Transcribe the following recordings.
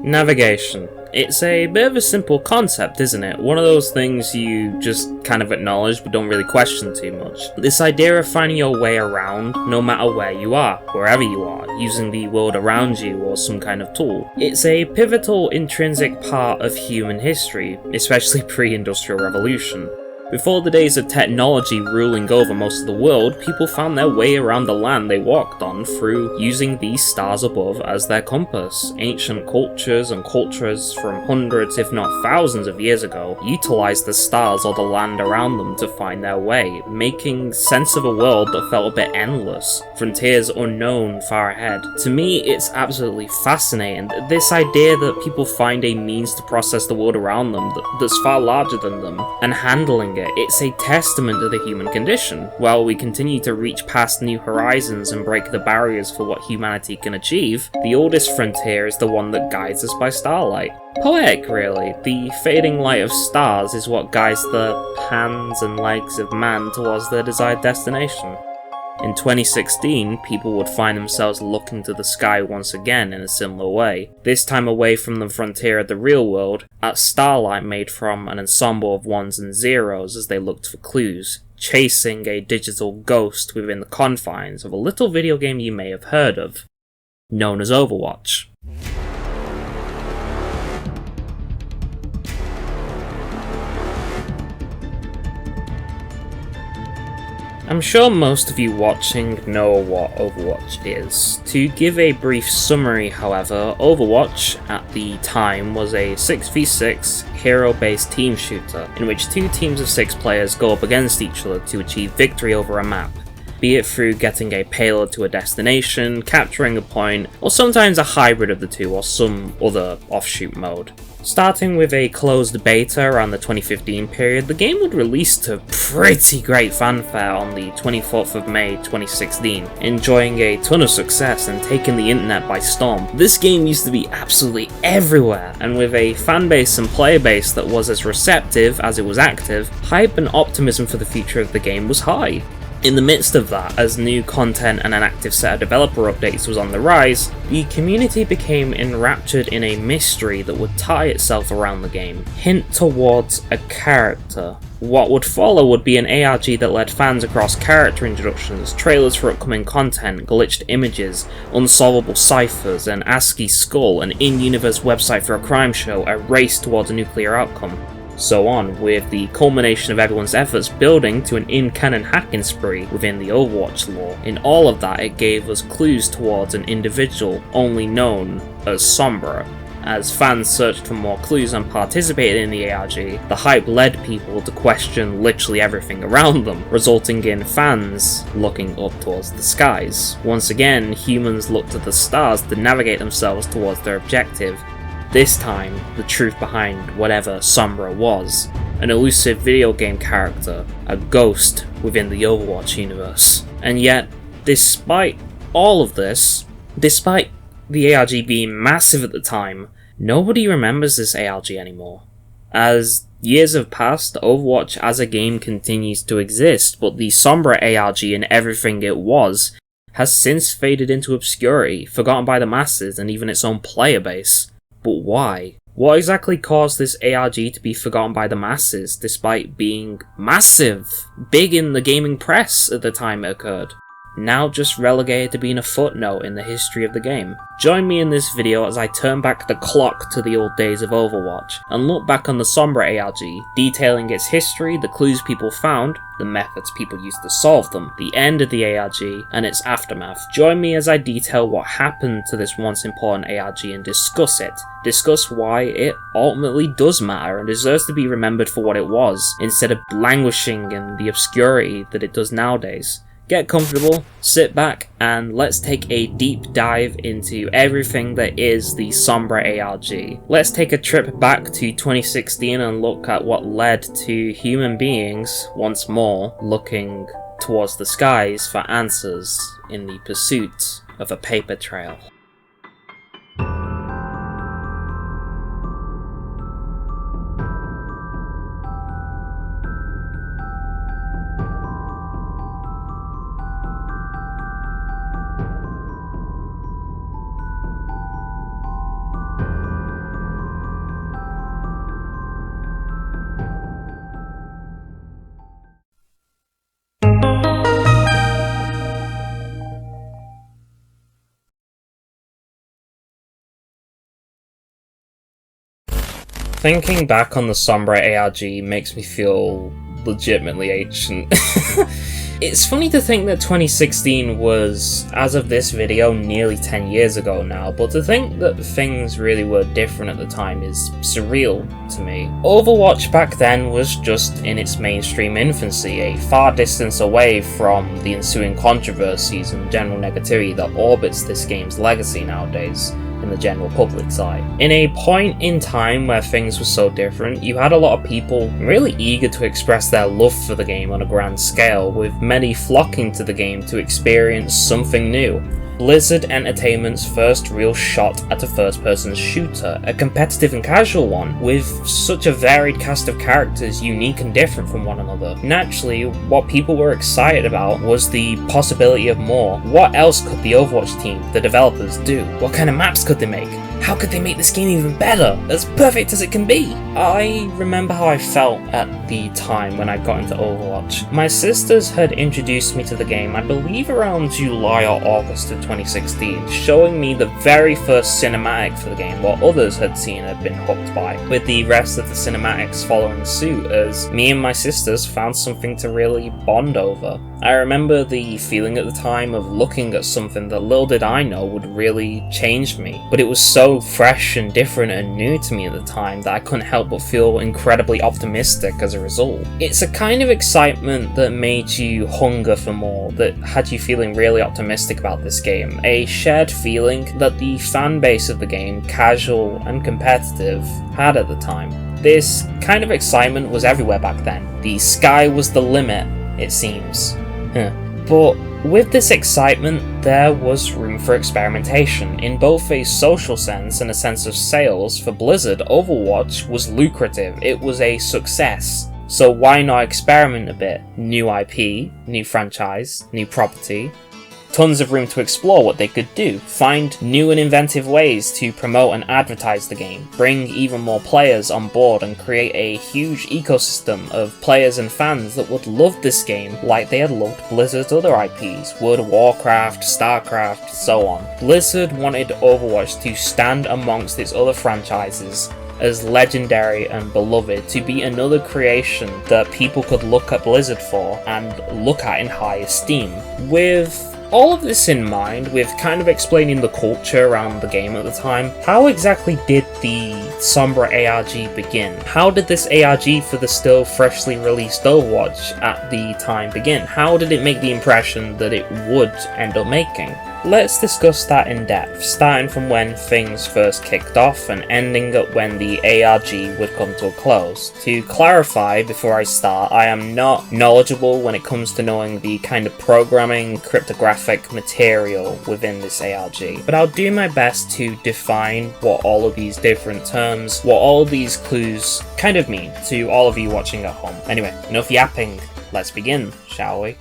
Navigation. It's a bit of a simple concept, isn't it? One of those things you just kind of acknowledge but don't really question too much. This idea of finding your way around no matter where you are, wherever you are, using the world around you or some kind of tool. It's a pivotal intrinsic part of human history, especially pre-industrial revolution. Before the days of technology ruling over most of the world, people found their way around the land they walked on through using these stars above as their compass. Ancient cultures and cultures from hundreds if not thousands of years ago utilized the stars or the land around them to find their way, making sense of a world that felt a bit endless, frontiers unknown far ahead. To me, it's absolutely fascinating, this idea that people find a means to process the world around them that's far larger than them, and handling it. It's a testament to the human condition. While we continue to reach past new horizons and break the barriers for what humanity can achieve, the oldest frontier is the one that guides us by starlight. Poetic, really. The fading light of stars is what guides the hands and legs of man towards their desired destination. In 2016, people would find themselves looking to the sky once again in a similar way, this time away from the frontier of the real world, at starlight made from an ensemble of ones and zeros as they looked for clues, chasing a digital ghost within the confines of a little video game you may have heard of, known as Overwatch. I'm sure most of you watching know what Overwatch is. To give a brief summary, however, Overwatch at the time was a 6v6 hero-based team shooter, in which two teams of 6 players go up against each other to achieve victory over a map, be it through getting a payload to a destination, capturing a point, or sometimes a hybrid of the two or some other offshoot mode. Starting with a closed beta around the 2015 period, the game would release to pretty great fanfare on the 24th of May 2016, enjoying a ton of success and taking the internet by storm. This game used to be absolutely everywhere, and with a fanbase and player base that was as receptive as it was active, hype and optimism for the future of the game was high. In the midst of that, as new content and an active set of developer updates was on the rise, the community became enraptured in a mystery that would tie itself around the game, hint towards a character. What would follow would be an ARG that led fans across character introductions, trailers for upcoming content, glitched images, unsolvable ciphers, an ASCII skull, an in-universe website for a crime show, a race towards a nuclear outcome. So on, with the culmination of everyone's efforts building to an in-canon hacking spree within the Overwatch lore. In all of that, it gave us clues towards an individual only known as Sombra. As fans searched for more clues and participated in the ARG, the hype led people to question literally everything around them, resulting in fans looking up towards the skies. Once again, humans looked to the stars to navigate themselves towards their objective. This time, the truth behind whatever Sombra was, an elusive video game character, a ghost within the Overwatch universe. And yet, despite all of this, despite the ARG being massive at the time, nobody remembers this ARG anymore. As years have passed, Overwatch as a game continues to exist, but the Sombra ARG and everything it was has since faded into obscurity, forgotten by the masses and even its own player base. But why? What exactly caused this ARG to be forgotten by the masses, despite being massive, big in the gaming press at the time it occurred? Now just relegated to being a footnote in the history of the game. Join me in this video as I turn back the clock to the old days of Overwatch, and look back on the Sombra ARG, detailing its history, the clues people found, the methods people used to solve them, the end of the ARG, and its aftermath. Join me as I detail what happened to this once important ARG and discuss it. Discuss why it ultimately does matter and deserves to be remembered for what it was, instead of languishing in the obscurity that it does nowadays. Get comfortable, sit back, and let's take a deep dive into everything that is the Sombra ARG. Let's take a trip back to 2016 and look at what led to human beings, once more, looking towards the skies for answers in the pursuit of a paper trail. Thinking back on the Sombra ARG makes me feel legitimately ancient. It's funny to think that 2016 was, as of this video, nearly 10 years ago now, but to think that things really were different at the time is surreal to me. Overwatch back then was just in its mainstream infancy, a far distance away from the ensuing controversies and general negativity that orbits this game's legacy nowadays in the general public's eye. In a point in time where things were so different, you had a lot of people really eager to express their love for the game on a grand scale, with many flocking to the game to experience something new. Blizzard Entertainment's first real shot at a first-person shooter, a competitive and casual one, with such a varied cast of characters unique and different from one another. Naturally, what people were excited about was the possibility of more. What else could the Overwatch team, the developers, do? What kind of maps could they make? How could they make this game even better? As perfect as it can be? I remember how I felt at the time when I got into Overwatch. My sisters had introduced me to the game, I believe around July or August of 2016, showing me the very first cinematic for the game, while others had seen and had been hooked by, with the rest of the cinematics following suit as me and my sisters found something to really bond over. I remember the feeling at the time of looking at something that little did I know would really change me, but it was so fresh and different and new to me at the time that I couldn't help but feel incredibly optimistic as a result. It's a kind of excitement that made you hunger for more, that had you feeling really optimistic about this game, a shared feeling that the fan base of the game, casual and competitive, had at the time. This kind of excitement was everywhere back then. The sky was the limit, it seems. But with this excitement, there was room for experimentation. In both a social sense and a sense of sales, for Blizzard, Overwatch was lucrative. It was a success. So why not experiment a bit? New IP, new franchise, new property. Tons of room to explore what they could do, find new and inventive ways to promote and advertise the game, bring even more players on board and create a huge ecosystem of players and fans that would love this game like they had loved Blizzard's other IPs, World of Warcraft, StarCraft, so on. Blizzard wanted Overwatch to stand amongst its other franchises as legendary and beloved, to be another creation that people could look at Blizzard for and look at in high esteem. With all of this in mind, with kind of explaining the culture around the game at the time, how exactly did the Sombra ARG begin? How did this ARG for the still freshly released Overwatch at the time begin? How did it make the impression that it would end up making? Let's discuss that in depth, starting from when things first kicked off and ending at when the ARG would come to a close. To clarify before I start, I am not knowledgeable when it comes to knowing the kind of programming, cryptographic material within this ARG, but I'll do my best to define what all of these different terms, what all of these clues kind of mean to all of you watching at home. Anyway, enough yapping, let's begin, shall we?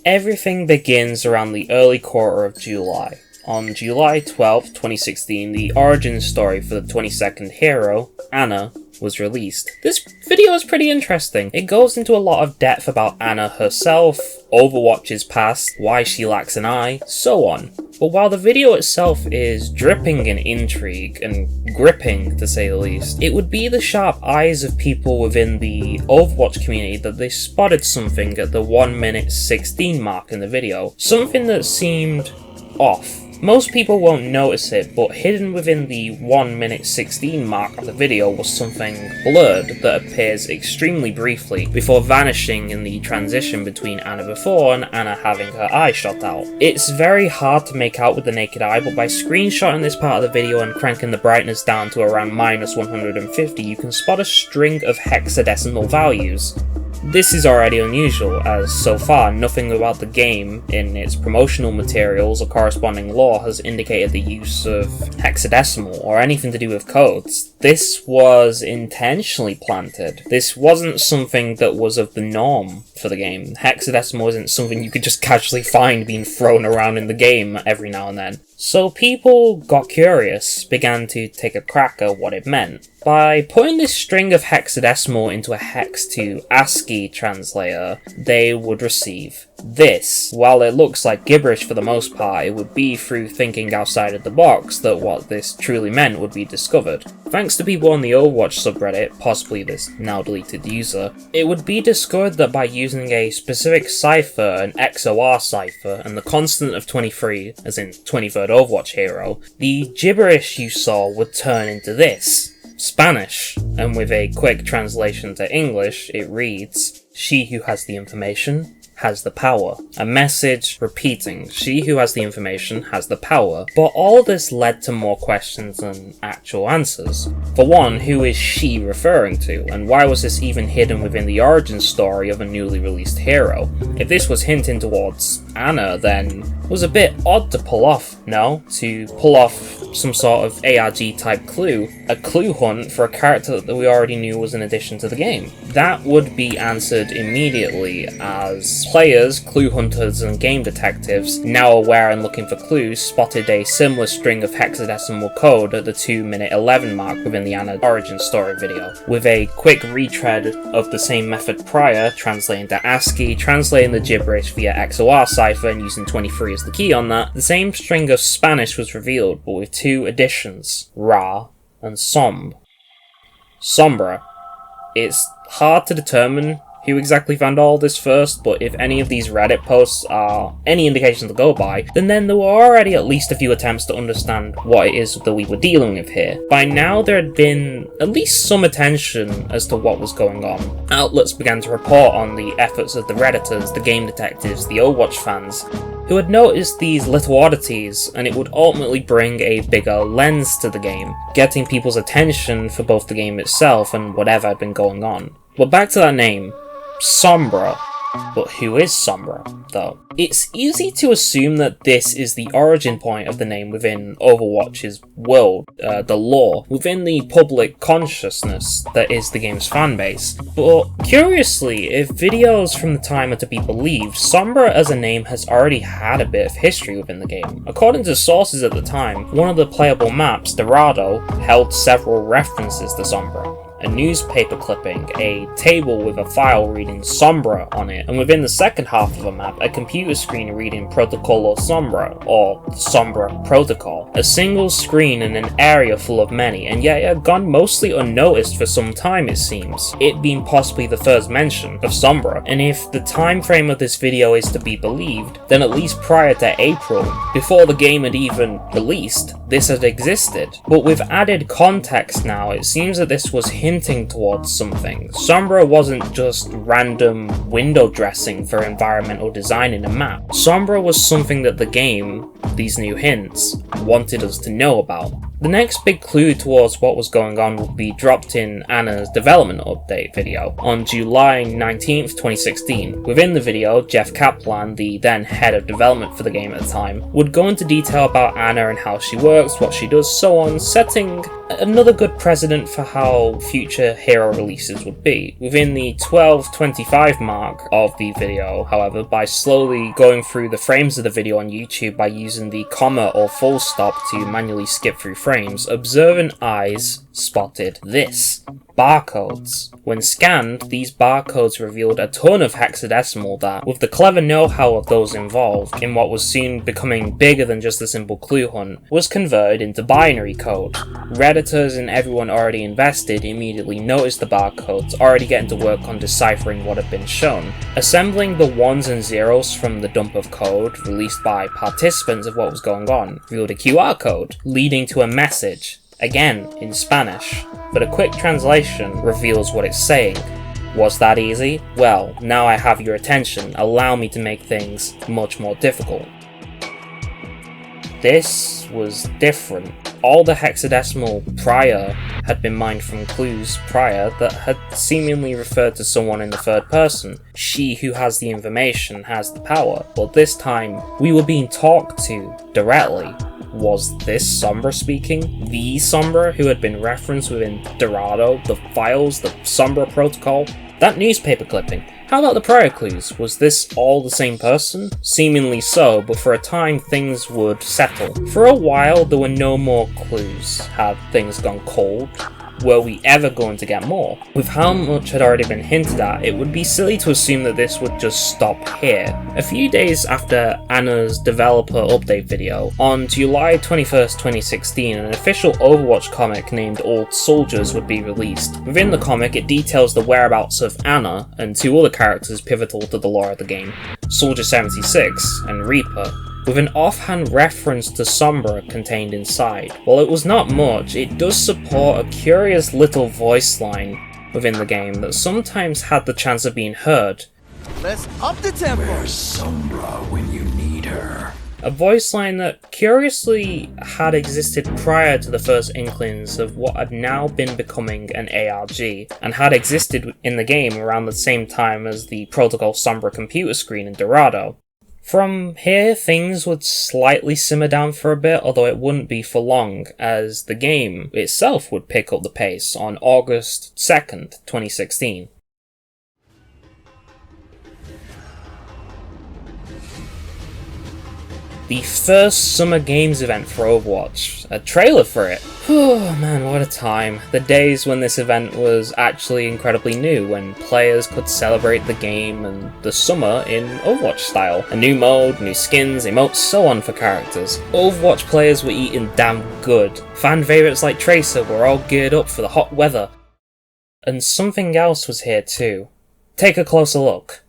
Everything begins around the early quarter of July. On July 12, 2016, the origin story for the 22nd hero, Ana, was released. This video is pretty interesting. It goes into a lot of depth about Ana herself, Overwatch's past, why she lacks an eye, so on. But while the video itself is dripping in intrigue and gripping, to say the least, it would be the sharp eyes of people within the Overwatch community that they spotted something at the 1 minute 16 mark in the video. Something that seemed off. Most people won't notice it, but hidden within the 1 minute 16 mark of the video was something blurred that appears extremely briefly before vanishing in the transition between Ana before and Ana having her eye shot out. It's very hard to make out with the naked eye, but by screenshotting this part of the video and cranking the brightness down to around -150, you can spot a string of hexadecimal values. This is already unusual, as so far nothing about the game in its promotional materials or corresponding lore has indicated the use of hexadecimal or anything to do with codes. This was intentionally planted. This wasn't something that was of the norm for the game. Hexadecimal isn't something you could just casually find being thrown around in the game every now and then. So people got curious, began to take a crack at what it meant. By putting this string of hexadecimal into a hex to ASCII translator, they would receive This, while it looks like gibberish for the most part, it would be through thinking outside of the box that what this truly meant would be discovered. Thanks to people on the Overwatch subreddit, possibly this now deleted user, it would be discovered that by using a specific cipher, an XOR cipher, and the constant of 23, as in 23rd Overwatch hero, the gibberish you saw would turn into this. Spanish, and with a quick translation to English, it reads, "She who has the information has the power." A message repeating, she who has the information has the power. But all this led to more questions than actual answers. For one, who is she referring to, and why was this even hidden within the origin story of a newly released hero? If this was hinting towards Anna, then it was a bit odd to pull off, no? To pull off some sort of ARG type clue, a clue hunt for a character that we already knew was an addition to the game. That would be answered immediately as players, clue hunters, and game detectives, now aware and looking for clues, spotted a similar string of hexadecimal code at the 2-minute 11 mark within the Anna origin story video. With a quick retread of the same method prior, translating to ASCII, translating the gibberish via XOR cipher and using 23 as the key on that, the same string of Spanish was revealed, but with two additions, Ra and Sombra. It's hard to determine who exactly found all this first, but if any of these Reddit posts are any indication to go by, then there were already at least a few attempts to understand what it is that we were dealing with here. By now there had been at least some attention as to what was going on. Outlets began to report on the efforts of the Redditors, the game detectives, the Overwatch fans, who had noticed these little oddities, and it would ultimately bring a bigger lens to the game, getting people's attention for both the game itself and whatever had been going on. But back to that name, Sombra. But who is Sombra, though? It's easy to assume that this is the origin point of the name within Overwatch's world, the lore, within the public consciousness that is the game's fanbase. But curiously, if videos from the time are to be believed, Sombra as a name has already had a bit of history within the game. According to sources at the time, one of the playable maps, Dorado, held several references to Sombra. A newspaper clipping, a table with a file reading Sombra on it, and within the second half of a map, a computer screen reading Protocolo Sombra, or Sombra Protocol. A single screen in an area full of many, and yet it had gone mostly unnoticed for some time it seems, it being possibly the first mention of Sombra. And if the time frame of this video is to be believed, then at least prior to April, before the game had even released, this had existed. But with added context now, it seems that this was hinting towards something. Sombra wasn't just random window dressing for environmental design in a map. Sombra was something that the game, these new hints, wanted us to know about. The next big clue towards what was going on would be dropped in Anna's development update video on July 19th, 2016. Within the video, Jeff Kaplan, the then head of development for the game at the time, would go into detail about Anna and how she works, what she does, so on, setting another good precedent for how future hero releases would be. Within the 12:25 mark of the video, however, by slowly going through the frames of the video on YouTube by using the comma or full stop to manually skip through frames, observant eyes spotted this. Barcodes. When scanned, these barcodes revealed a ton of hexadecimal that, with the clever know-how of those involved, in what was soon becoming bigger than just a simple clue hunt, was converted into binary code. Redditors and everyone already invested immediately noticed the barcodes, already getting to work on deciphering what had been shown. Assembling the ones and zeros from the dump of code, released by participants of what was going on, revealed a QR code, leading to a message. Again, in Spanish, but a quick translation reveals what it's saying. Was that easy? Well, now I have your attention, allow me to make things much more difficult. This was different. All the hexadecimal prior had been mined from clues prior that had seemingly referred to someone in the third person. She who has the information has the power, but this time we were being talked to directly. Was this Sombra speaking? The Sombra who had been referenced within Dorado, the files, the Sombra protocol? That newspaper clipping? How about the prior clues? Was this all the same person? Seemingly so, but for a time things would settle. For a while there were no more clues. Had things gone cold? were we ever going to get more? With how much had already been hinted at, it would be silly to assume that this would just stop here. A few days after Anna's developer update video, on July 21st, 2016, an official Overwatch comic named Old Soldiers would be released. Within the comic, it details the whereabouts of Anna and two other characters pivotal to the lore of the game, Soldier 76 and Reaper, with an offhand reference to Sombra contained inside. While it was not much, it does support a curious little voice line within the game that sometimes had the chance of being heard. Let's up the tempo! Where's Sombra when you need her? A voice line that curiously had existed prior to the first inklings of what had now been becoming an ARG, and had existed in the game around the same time as the Protocol Sombra computer screen in Dorado. From here, things would slightly simmer down for a bit, although it wouldn't be for long, as the game itself would pick up the pace on August 2nd, 2016. The first Summer Games event for Overwatch, a trailer for it. Oh man, what a time. The days when this event was actually incredibly new, when players could celebrate the game and the summer in Overwatch style. A new mode, new skins, emotes, so on for characters. Overwatch players were eating damn good. Fan favourites like Tracer were all geared up for the hot weather. And something else was here too. Take a closer look.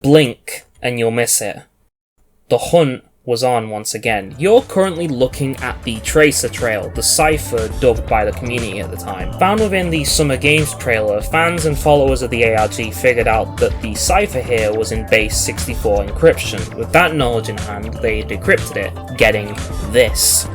Blink and you'll miss it. The hunt was on once again. You're currently looking at the Tracer Trail, the cipher dubbed by the community at the time. Found within the Summer Games trailer, fans and followers of the ARG figured out that the cipher here was in base 64 encryption. With that knowledge in hand, they decrypted it, getting this.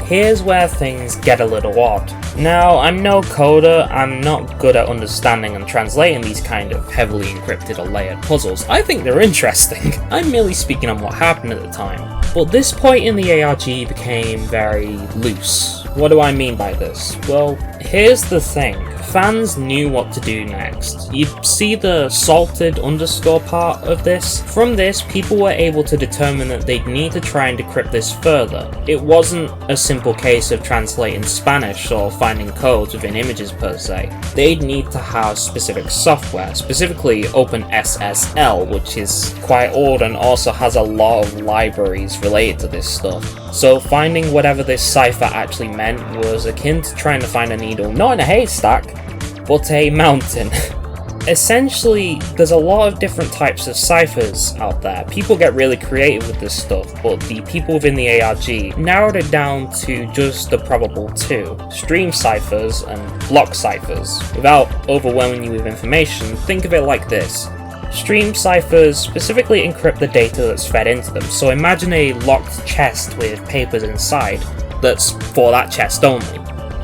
Here's where things get a little odd. Now, I'm no coder, I'm not good at understanding and translating these kind of heavily encrypted or layered puzzles. I think they're interesting. I'm merely speaking on what happened at the time. But this point in the ARG became very loose. What do I mean by this? Well, here's the thing. Fans knew what to do next. You'd see the salted underscore part of this. From this, people were able to determine that they'd need to try and decrypt this further. It wasn't a simple case of translating Spanish or finding codes within images per se. They'd need to have specific software, specifically OpenSSL, which is quite old and also has a lot of libraries related to this stuff. So finding whatever this cipher actually meant was akin to trying to find a needle, not in a haystack, but a mountain. Essentially, there's a lot of different types of ciphers out there. People get really creative with this stuff, but the people within the ARG narrowed it down to just the probable two: stream ciphers and block ciphers. Without overwhelming you with information, think of it like this. Stream ciphers specifically encrypt the data that's fed into them, so imagine a locked chest with papers inside that's for that chest only.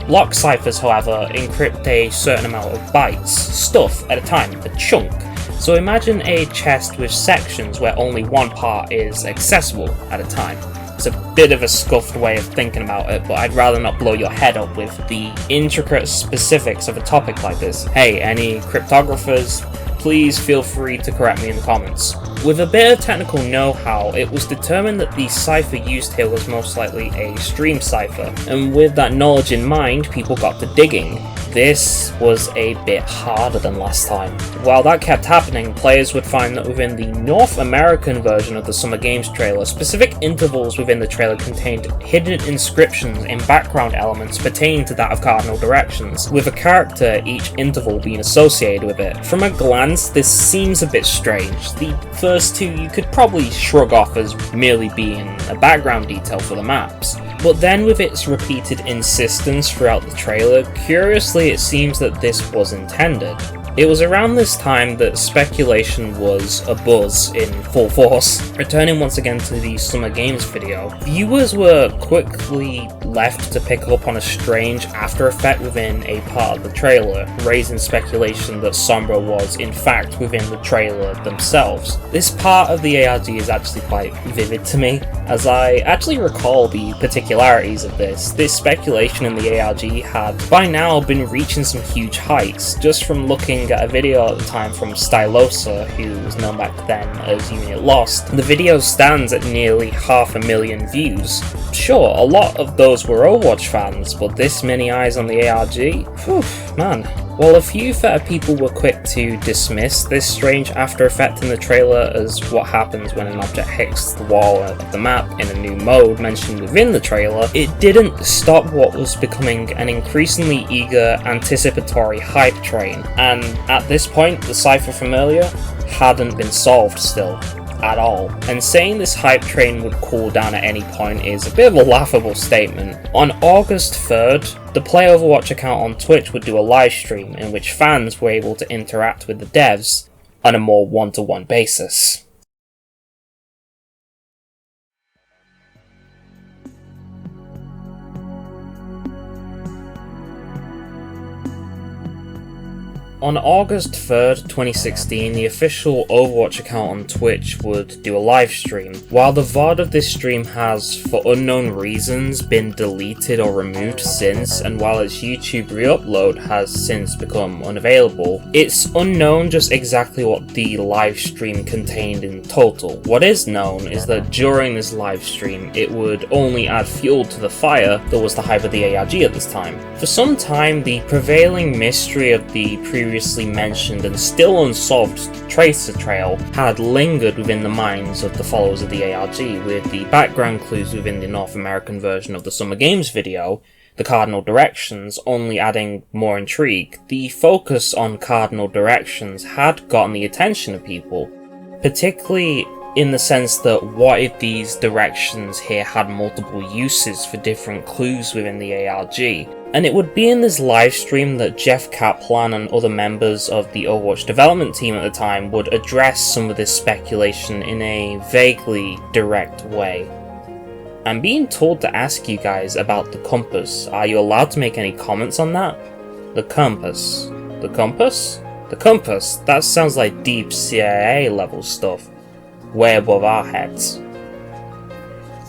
Block ciphers, however, encrypt a certain amount of bytes, stuff at a time, a chunk. So imagine a chest with sections where only one part is accessible at a time. It's a bit of a scuffed way of thinking about it, but I'd rather not blow your head up with the intricate specifics of a topic like this. Hey, any cryptographers, please feel free to correct me in the comments. With a bit of technical know-how, it was determined that the cipher used here was most likely a stream cipher, and with that knowledge in mind, people got to digging. This was a bit harder than last time. While that kept happening, players would find that within the North American version of the Summer Games trailer, specific intervals within the trailer contained hidden inscriptions in background elements pertaining to that of cardinal directions, with a character each interval being associated with it. From a glance, this seems a bit strange. The first two you could probably shrug off as merely being a background detail for the maps. But then with its repeated insistence throughout the trailer, curiously it seems that this was intended. It was around this time that speculation was abuzz in full force. Returning once again to the Summer Games video, viewers were quickly left to pick up on a strange after effect within a part of the trailer, raising speculation that Sombra was in fact within the trailer themselves. This part of the ARG is actually quite vivid to me, as I actually recall the particularities of this. This speculation in the ARG had by now been reaching some huge heights, just from looking looking at a video at the time from Stylosa, who was known back then as Unit Lost, the video stands at nearly 500,000 views. Sure, a lot of those were Overwatch fans, but this many eyes on the ARG? Whew, man. While a few fair people were quick to dismiss this strange after effect in the trailer as what happens when an object hits the wall of the map in a new mode mentioned within the trailer, it didn't stop what was becoming an increasingly eager, anticipatory hype train, and at this point, the cipher from earlier hadn't been solved still. At all. And saying this hype train would cool down at any point is a bit of a laughable statement. On August 3rd, the Play Overwatch account on Twitch would do a live stream in which fans were able to interact with the devs on a more one-to-one basis. On August 3rd, 2016, the official Overwatch account on Twitch would do a live stream. While the VOD of this stream has, for unknown reasons, been deleted or removed since, and while its YouTube re-upload has since become unavailable, it's unknown just exactly what the live stream contained in total. What is known is that during this live stream, it would only add fuel to the fire that was the hype of the ARG at this time. For some time, the prevailing mystery of the previously mentioned and still unsolved tracer trail had lingered within the minds of the followers of the ARG, with the background clues within the North American version of the Summer Games video, the cardinal directions, only adding more intrigue. The focus on cardinal directions had gotten the attention of people, particularly in the sense that what if these directions here had multiple uses for different clues within the ARG? And it would be in this livestream that Jeff Kaplan and other members of the Overwatch development team at the time would address some of this speculation in a vaguely direct way. I'm being told to ask you guys about the compass. Are you allowed to make any comments on that? The compass. The compass? The compass? That sounds like deep CIA level stuff. Way above our heads.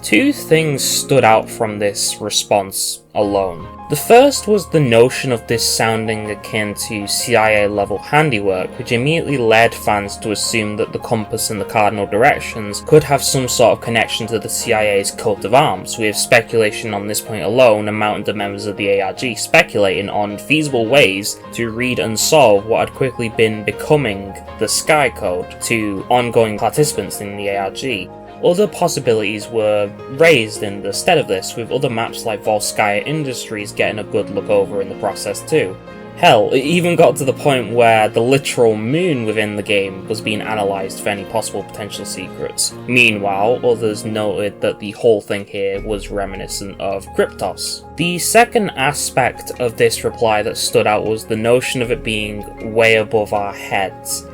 Two things stood out from this response alone. The first was the notion of this sounding akin to CIA level handiwork, which immediately led fans to assume that the compass and the cardinal directions could have some sort of connection to the CIA's coat of arms, with speculation on this point alone amounting to members of the ARG speculating on feasible ways to read and solve what had quickly been becoming the Sky Code to ongoing participants in the ARG. Other possibilities were raised in the stead of this, with other maps like Volskaya Industries getting a good look over in the process too. Hell, it even got to the point where the literal moon within the game was being analysed for any possible potential secrets. Meanwhile, others noted that the whole thing here was reminiscent of Kryptos. The second aspect of this reply that stood out was the notion of it being way above our heads.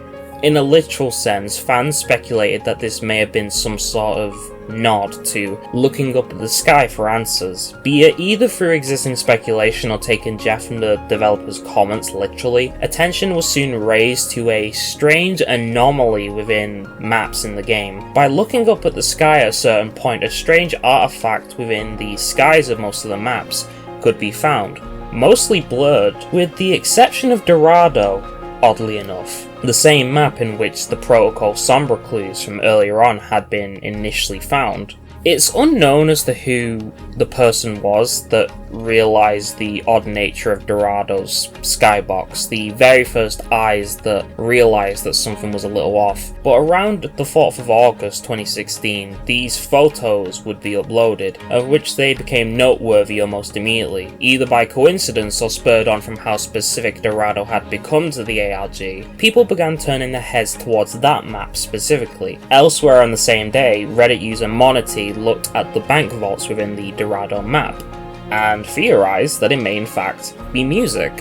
In a literal sense, fans speculated that this may have been some sort of nod to looking up at the sky for answers, be it either through existing speculation or taking Jeff and the developers' comments literally. Attention was soon raised to a strange anomaly within maps in the game. By looking up at the sky at a certain point, a strange artifact within the skies of most of the maps could be found, mostly blurred, with the exception of Dorado, oddly enough. The same map in which the protocol Sombra clues from earlier on had been initially found. It's unknown as to who the person was that realised the odd nature of Dorado's skybox, the very first eyes that realised that something was a little off. But around the 4th of August 2016, these photos would be uploaded, of which they became noteworthy almost immediately, either by coincidence or spurred on from how specific Dorado had become to the ARG. People began turning their heads towards that map specifically. Elsewhere on the same day, Reddit user Monity looked at the bank vaults within the Dorado map, and theorised that it may in fact be music.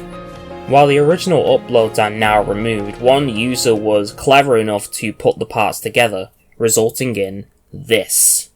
While the original uploads are now removed, one user was clever enough to put the parts together, resulting in this.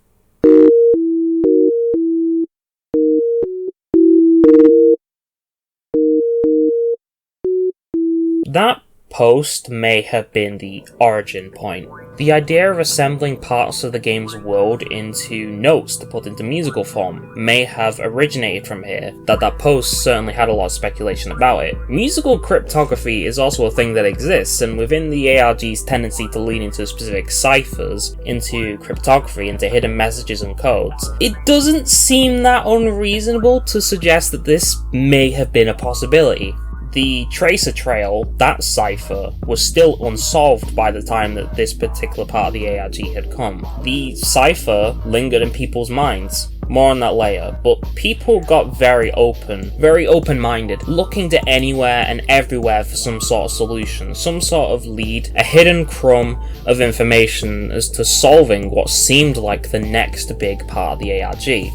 That post may have been the origin point. The idea of assembling parts of the game's world into notes to put into musical form may have originated from here. That post certainly had a lot of speculation about it. Musical cryptography is also a thing that exists, and within the ARG's tendency to lean into specific ciphers, into cryptography, into hidden messages and codes, it doesn't seem that unreasonable to suggest that this may have been a possibility. The tracer trail, that cipher, was still unsolved by the time that this particular part of the ARG had come. The cipher lingered in people's minds. More on that later, but people got very open-minded, looking to anywhere and everywhere for some sort of solution, some sort of lead, a hidden crumb of information as to solving what seemed like the next big part of the ARG.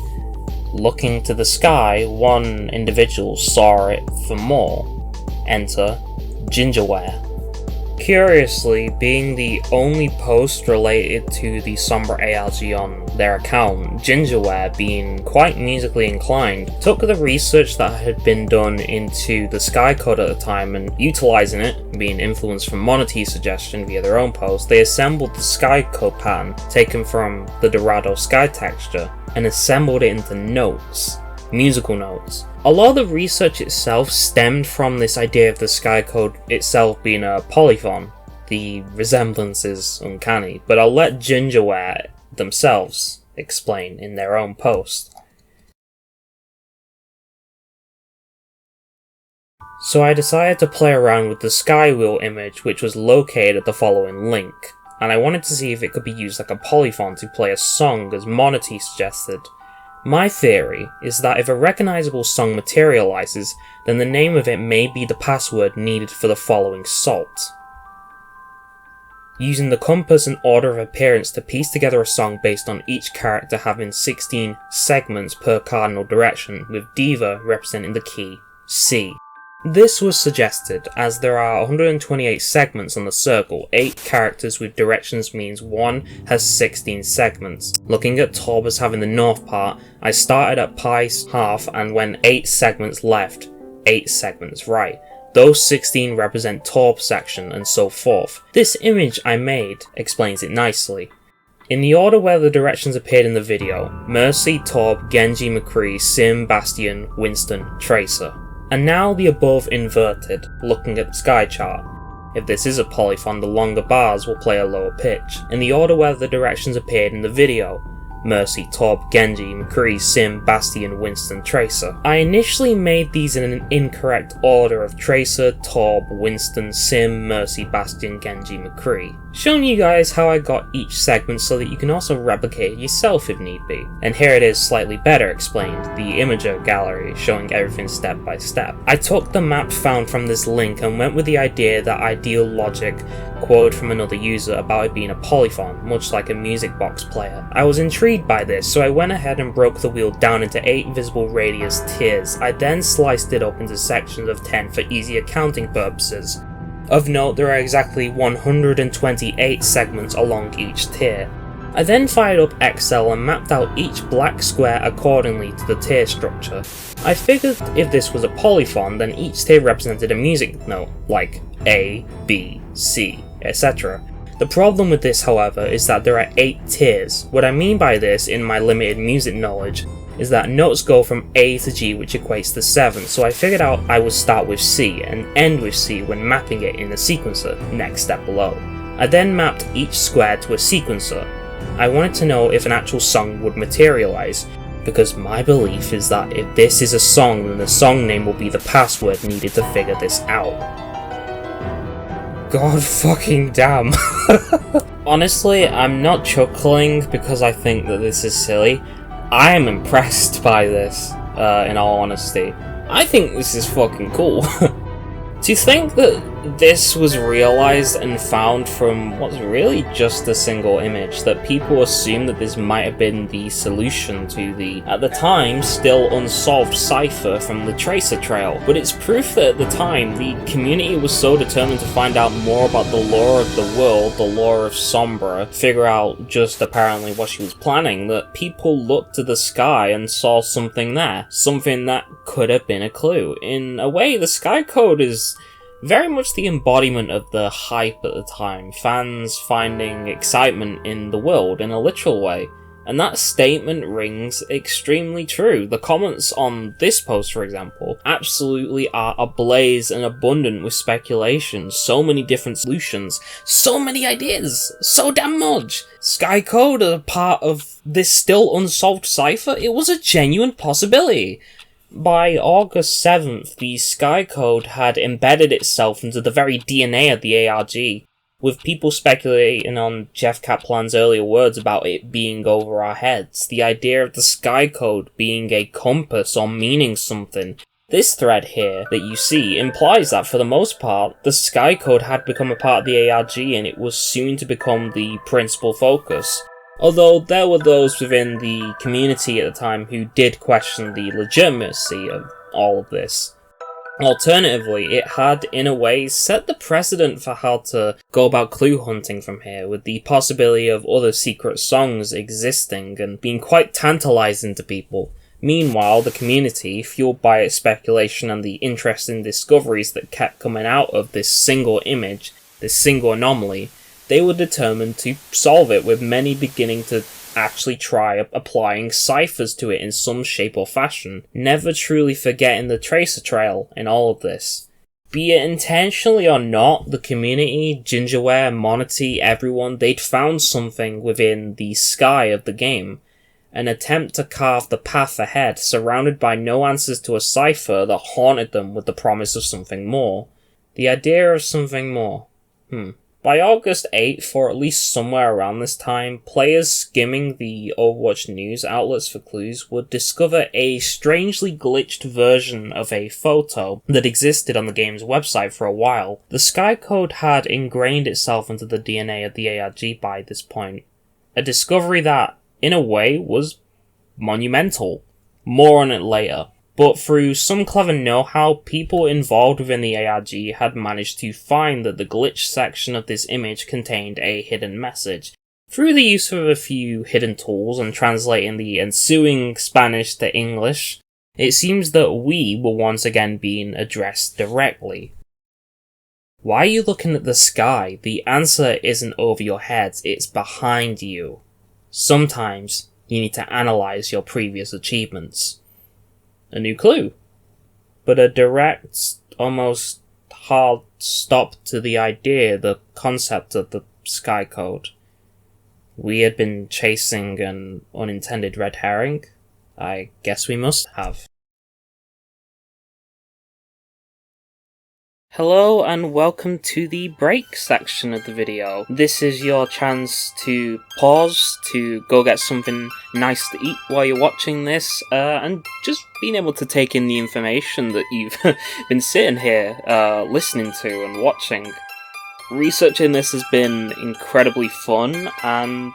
Looking to the sky, one individual saw it for more. Enter Gingerware. Curiously, being the only post related to the Sombra ARG on their account, Gingerware, being quite musically inclined, took the research that had been done into the sky code at the time and utilising it, being influenced from MonoT's suggestion via their own post, they assembled the sky code pattern taken from the Dorado sky texture and assembled it into notes. Musical notes. A lot of the research itself stemmed from this idea of the sky code itself being a polyphon. The resemblance is uncanny, but I'll let Gingerware themselves explain in their own post. So I decided to play around with the sky wheel image, which was located at the following link, and I wanted to see if it could be used like a polyphon to play a song as MonoT suggested. My theory is that if a recognizable song materializes, then the name of it may be the password needed for the following salt. Using the compass and order of appearance to piece together a song based on each character having 16 segments per cardinal direction, with Diva representing the key C. This was suggested as there are 128 segments on the circle. 8 characters with directions means 1 has 16 segments. Looking at Torb as having the north part, I started at Pi's half and went 8 segments left, 8 segments right. Those 16 represent Torb's section and so forth. This image I made explains it nicely. In the order where the directions appeared in the video: Mercy, Torb, Genji, McCree, Sim, Bastion, Winston, Tracer. And now the above inverted, looking at the sky chart. If this is a polyphon, the longer bars will play a lower pitch. In the order where the directions appeared in the video: Mercy, Torb, Genji, McCree, Sim, Bastion, Winston, Tracer. I initially made these in an incorrect order of Tracer, Torb, Winston, Sim, Mercy, Bastion, Genji, McCree. Showing you guys how I got each segment so that you can also replicate it yourself if need be. And here it is slightly better explained, the imager gallery showing everything step by step. I took the map found from this link and went with the idea that ideal logic quoted from another user about it being a polyphon, much like a music box player. I was intrigued by this, so I went ahead and broke the wheel down into 8 visible radius tiers. I then sliced it up into sections of 10 for easier counting purposes. Of note, there are exactly 128 segments along each tier. I then fired up Excel and mapped out each black square accordingly to the tier structure. I figured if this was a polyphon, then each tier represented a music note, like A, B, C, etc. The problem with this, however, is that there are 8 tiers. What I mean by this, in my limited music knowledge, is that notes go from A to G, which equates to 7, so I figured out I would start with C and end with C when mapping it in a sequencer, next step below. I then mapped each square to a sequencer. I wanted to know if an actual song would materialize, because my belief is that if this is a song, then the song name will be the password needed to figure this out. God fucking damn. Honestly, I'm not chuckling because I think that this is silly. I am impressed by this, in all honesty. I think this is fucking cool. To think that this was realized and found from what's really just a single image, that people assume that this might have been the solution to the, at the time, still unsolved cipher from the Tracer Trail. But it's proof that at the time, the community was so determined to find out more about the lore of the world, the lore of Sombra, figure out just apparently what she was planning, that people looked to the sky and saw something there. Something that could have been a clue. In a way, the sky code is Very much the embodiment of the hype at the time, fans finding excitement in the world in a literal way. And that statement rings extremely true. The comments on this post, for example, absolutely are ablaze and abundant with speculation. So many different solutions, so many ideas, so damn much. Sky Code as a part of this still unsolved cipher, it was a genuine possibility. By August 7th, the Sky Code had embedded itself into the very DNA of the ARG, with people speculating on Jeff Kaplan's earlier words about it being over our heads, the idea of the Sky Code being a compass or meaning something. This thread here that you see implies that for the most part, the Sky Code had become a part of the ARG and it was soon to become the principal focus. Although there were those within the community at the time who did question the legitimacy of all of this. Alternatively, it had, in a way, set the precedent for how to go about clue hunting from here, with the possibility of other secret songs existing and being quite tantalizing to people. Meanwhile, the community, fueled by its speculation and the interesting discoveries that kept coming out of this single image, this single anomaly, they were determined to solve it, with many beginning to actually try applying ciphers to it in some shape or fashion, never truly forgetting the tracer trail in all of this. Be it intentionally or not, the community, Gingerware, Monity, everyone, they'd found something within the sky of the game. An attempt to carve the path ahead, surrounded by no answers to a cipher that haunted them with the promise of something more. The idea of something more. By August 8th, or at least somewhere around this time, players skimming the Overwatch news outlets for clues would discover a strangely glitched version of a photo that existed on the game's website for a while. The Sky Code had ingrained itself into the DNA of the ARG by this point. A discovery that, in a way, was monumental. More on it later. But through some clever know-how, people involved within the ARG had managed to find that the glitch section of this image contained a hidden message. Through the use of a few hidden tools and translating the ensuing Spanish to English, it seems that we were once again being addressed directly. Why are you looking at the sky? The answer isn't over your heads, it's behind you. Sometimes you need to analyze your previous achievements. A new clue, but a direct, almost hard stop to the idea, the concept of the Sky Code. We had been chasing an unintended red herring? I guess we must have. Hello and welcome to the break section of the video. This is your chance to pause, to go get something nice to eat while you're watching this, and just being able to take in the information that you've been sitting here listening to and watching. Researching this has been incredibly fun, and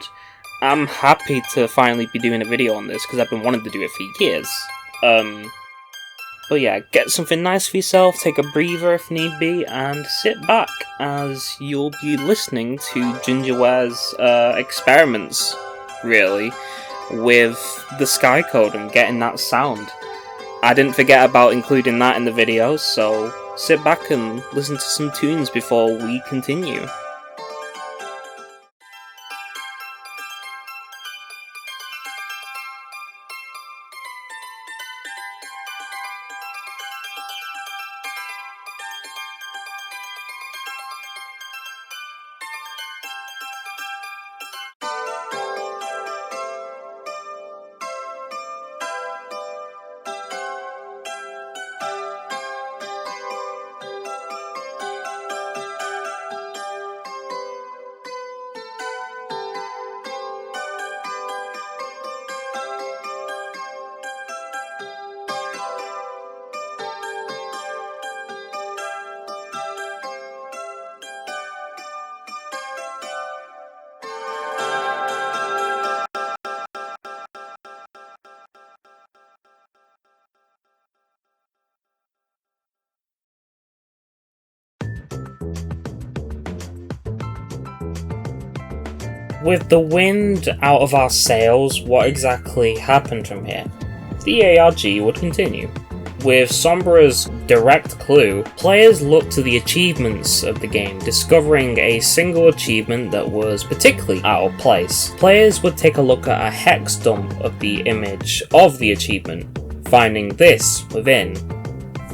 I'm happy to finally be doing a video on this because I've been wanting to do it for years. But yeah, get something nice for yourself, take a breather if need be, and sit back as you'll be listening to Gingerware's experiments, really, with the Sky Code and getting that sound. I didn't forget about including that in the video, so sit back and listen to some tunes before we continue. With the wind out of our sails, what exactly happened from here? The ARG would continue, with Sombra's direct clue, players looked to the achievements of the game, discovering a single achievement that was particularly out of place. Players would take a look at a hex dump of the image of the achievement, finding this within,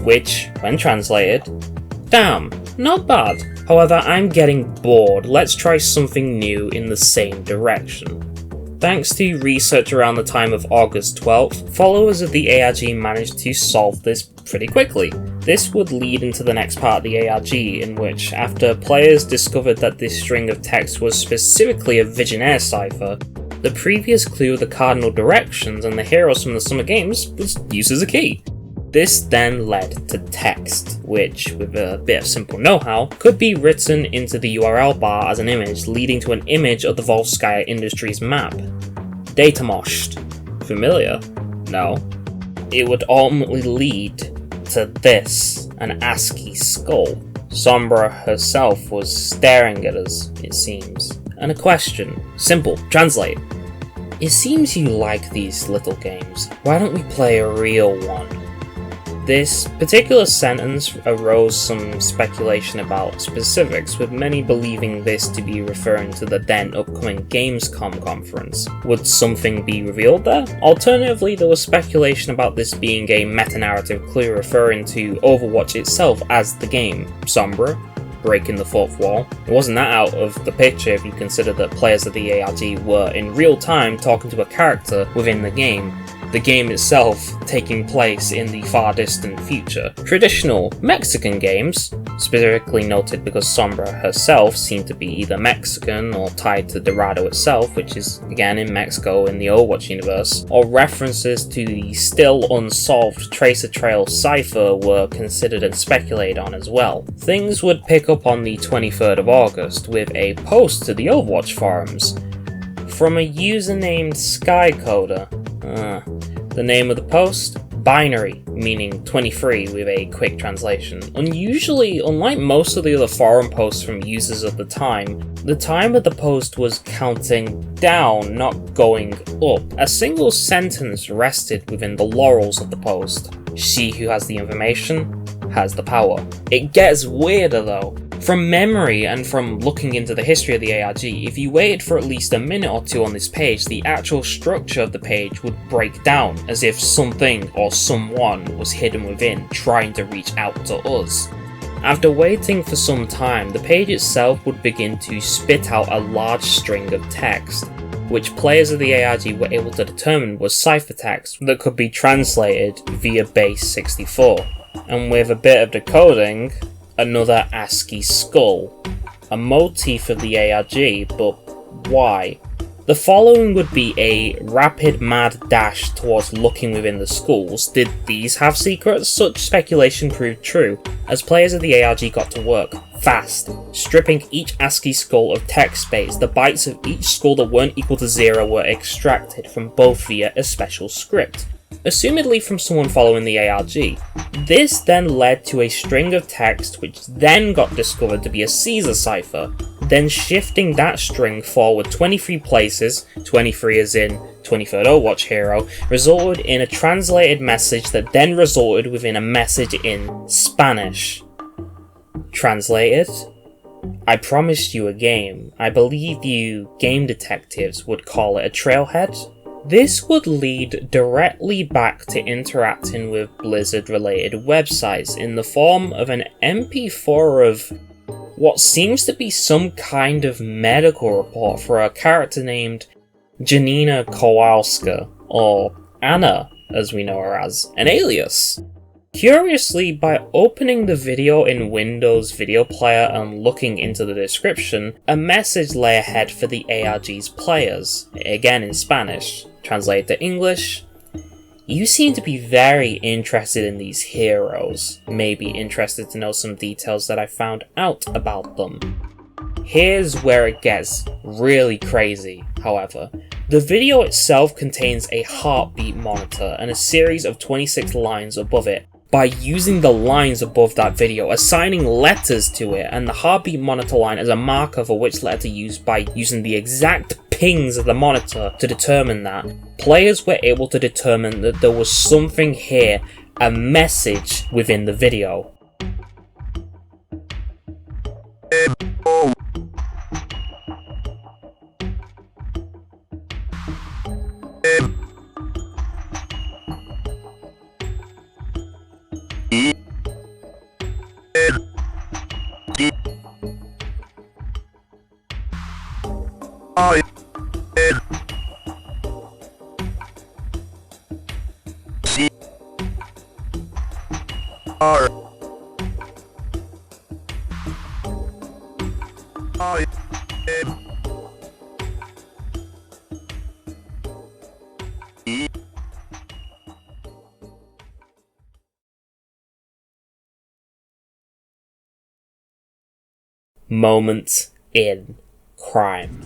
which, when translated, damn, not bad. However, I'm getting bored, let's try something new in the same direction. Thanks to research around the time of August 12th, followers of the ARG managed to solve this pretty quickly. This would lead into the next part of the ARG, in which, after players discovered that this string of text was specifically a Visionaire cipher, the previous clue of the cardinal directions and the heroes from the summer games was used as a key. This then led to text, which, with a bit of simple know-how, could be written into the URL bar as an image, leading to an image of the Volskaya Industries map. Datamoshed. Familiar? No. It would ultimately lead to this, an ASCII skull. Sombra herself was staring at us, it seems. And a question. Simple. Translate. It seems you like these little games. Why don't we play a real one? This particular sentence arose some speculation about specifics, with many believing this to be referring to the then upcoming Gamescom conference. Would something be revealed there? Alternatively, there was speculation about this being a meta-narrative clue referring to Overwatch itself as the game, Sombra, breaking the fourth wall. It wasn't that out of the picture if you consider that players of the ARG were in real time talking to a character within the game itself taking place in the far distant future. Traditional Mexican games, specifically noted because Sombra herself seemed to be either Mexican or tied to Dorado itself, which is again in Mexico in the Overwatch universe, or references to the still unsolved Tracer Trail cipher were considered and speculated on as well. Things would pick up on the 23rd of August with a post to the Overwatch forums from a user named Skycoder. The name of the post? Binary, meaning 23 with a quick translation. Unusually, unlike most of the other forum posts from users at the time of the post was counting down, not going up. A single sentence rested within the laurels of the post. She who has the information has the power. It gets weirder though. From memory and from looking into the history of the ARG, if you waited for at least a minute or two on this page, the actual structure of the page would break down, as if something or someone was hidden within, trying to reach out to us. After waiting for some time, the page itself would begin to spit out a large string of text, which players of the ARG were able to determine was ciphertext that could be translated via base 64. And with a bit of decoding, another ASCII skull, a motif of the ARG, but why? The following would be a rapid mad dash towards looking within the skulls. Did these have secrets? Such speculation proved true, as players of the ARG got to work fast, stripping each ASCII skull of text space. The bytes of each skull that weren't equal to 0 were extracted from both via a special script, assumedly from someone following the ARG. This then led to a string of text which then got discovered to be a Caesar cipher, then shifting that string forward 23 places, 23 as in 23rd Overwatch hero, resulted in a translated message that then resulted within a message in Spanish. Translated? I promised you a game. I believe you game detectives would call it a trailhead. This would lead directly back to interacting with Blizzard-related websites in the form of an MP4 of what seems to be some kind of medical report for a character named Janina Kowalska, or Anna as we know her as, an alias. Curiously, by opening the video in Windows Video Player and looking into the description, a message lay ahead for the ARG's players, again in Spanish. Translated to English: you seem to be very interested in these heroes, maybe interested to know some details that I found out about them. Here's where it gets really crazy, however. The video itself contains a heartbeat monitor and a series of 26 lines above it. By using the lines above that video, assigning letters to it, and the heartbeat monitor line as a marker for which letter to use by using the exact pings of the monitor to determine that, players were able to determine that there was something here a message within the video. Moment in crime.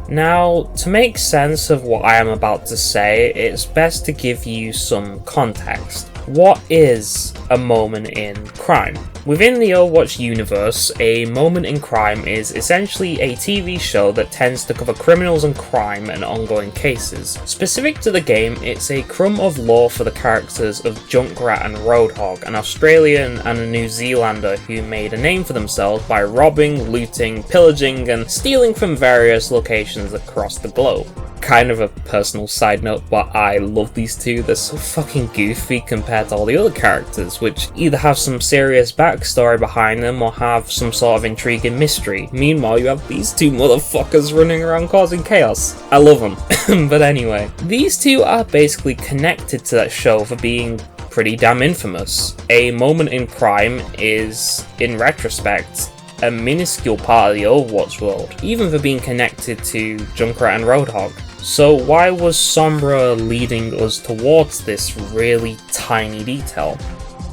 Now, to make sense of what I am about to say, it's best to give you some context. What is a moment in crime? Within the Overwatch universe, a moment in crime is essentially a TV show that tends to cover criminals and crime and ongoing cases. Specific to the game, it's a crumb of lore for the characters of Junkrat and Roadhog, an Australian and a New Zealander who made a name for themselves by robbing, looting, pillaging, and stealing from various locations across the globe. Kind of a personal side note, but I love these two. They're so fucking goofy compared to all the other characters, which either have some serious backstory behind them or have some sort of intriguing mystery. Meanwhile, you have these two motherfuckers running around causing chaos. I love them. But anyway, these two are basically connected to that show for being pretty damn infamous. A moment in crime is, in retrospect, a minuscule part of the Overwatch world, even for being connected to Junkrat and Roadhog. So why was Sombra leading us towards this really tiny detail?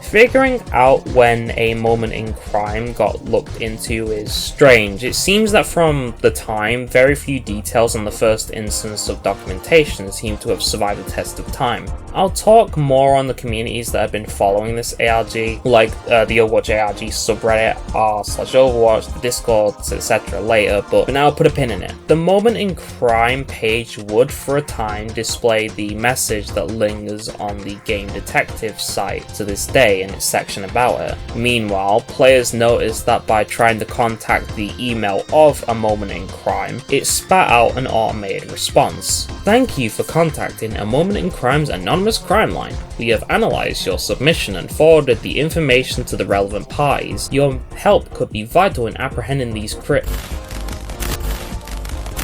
Figuring out when a moment in crime got looked into is strange. It seems that from the time, very few details on the first instance of documentation seem to have survived the test of time. I'll talk more on the communities that have been following this ARG, like the Overwatch ARG subreddit, r/Overwatch, the Discords, etc. later, but for now I'll put a pin in it. The moment in crime page would for a time display the message that lingers on the Game Detective site to this day in its section about it. Meanwhile, players noticed that by trying to contact the email of a moment in crime, it spat out an automated response. Thank you for contacting a moment in crime's anonymous crime line. We have analysed your submission and forwarded the information to the relevant parties. Your help could be vital in apprehending these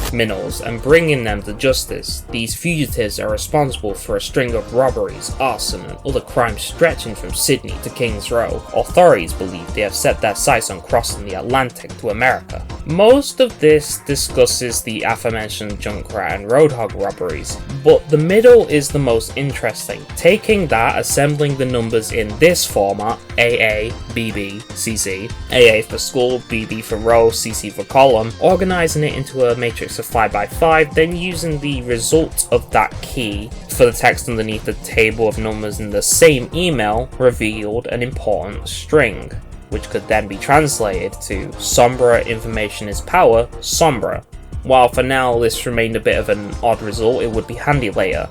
criminals and bringing them to justice. These fugitives are responsible for a string of robberies, arson, and other crimes stretching from Sydney to Kings Row. Authorities believe they have set their sights on crossing the Atlantic to America. Most of this discusses the aforementioned Junkrat and Roadhog robberies, but the middle is the most interesting. Taking that, assembling the numbers in this format, AA, BB, CC, AA for school, BB for row, CC for column, organising it into a matrix of 5x5, then using the result of that key for the text underneath the table of numbers in the same email, revealed an important string, which could then be translated to Sombra information is power, Sombra. While for now this remained a bit of an odd result, it would be handy later.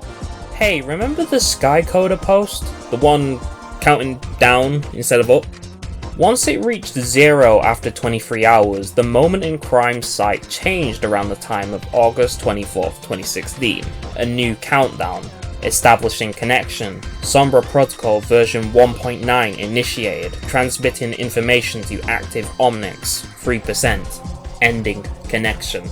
Hey, remember the Skycoder post? The one counting down instead of up? Once it reached 0 after 23 hours, the moment in crime site changed around the time of August 24th, 2016. A new countdown. Establishing connection. Sombra Protocol version 1.9 initiated, transmitting information to active Omnics, 3%. Ending connection.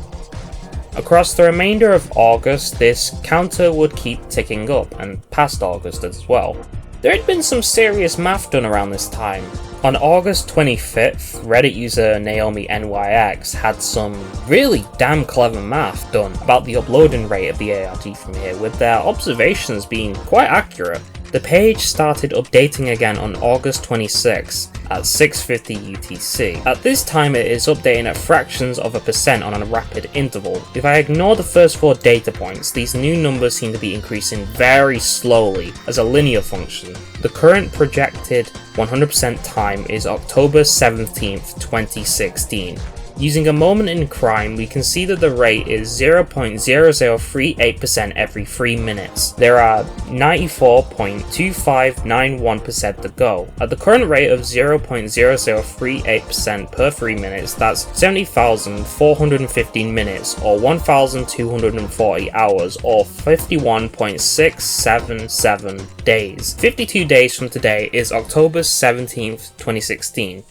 Across the remainder of August, this counter would keep ticking up, and past August as well. There had been some serious math done around this time. On August 25th, Reddit user NaomiNYX had some really damn clever math done about the uploading rate of the ARG from here, with their observations being quite accurate. The page started updating again on August 26th at 6:50 UTC. At this time it is updating at fractions of a percent on a rapid interval. If I ignore the first 4 data points, these new numbers seem to be increasing very slowly as a linear function. The current projected 100% time is October 17th, 2016. Using a moment in crime, we can see that the rate is 0.0038% every 3 minutes. There are 94.2591% to go. At the current rate of 0.0038% per 3 minutes, that's 70,415 minutes, or 1,240 hours, or 51.677 days. 52 days from today is October 17th, 2016.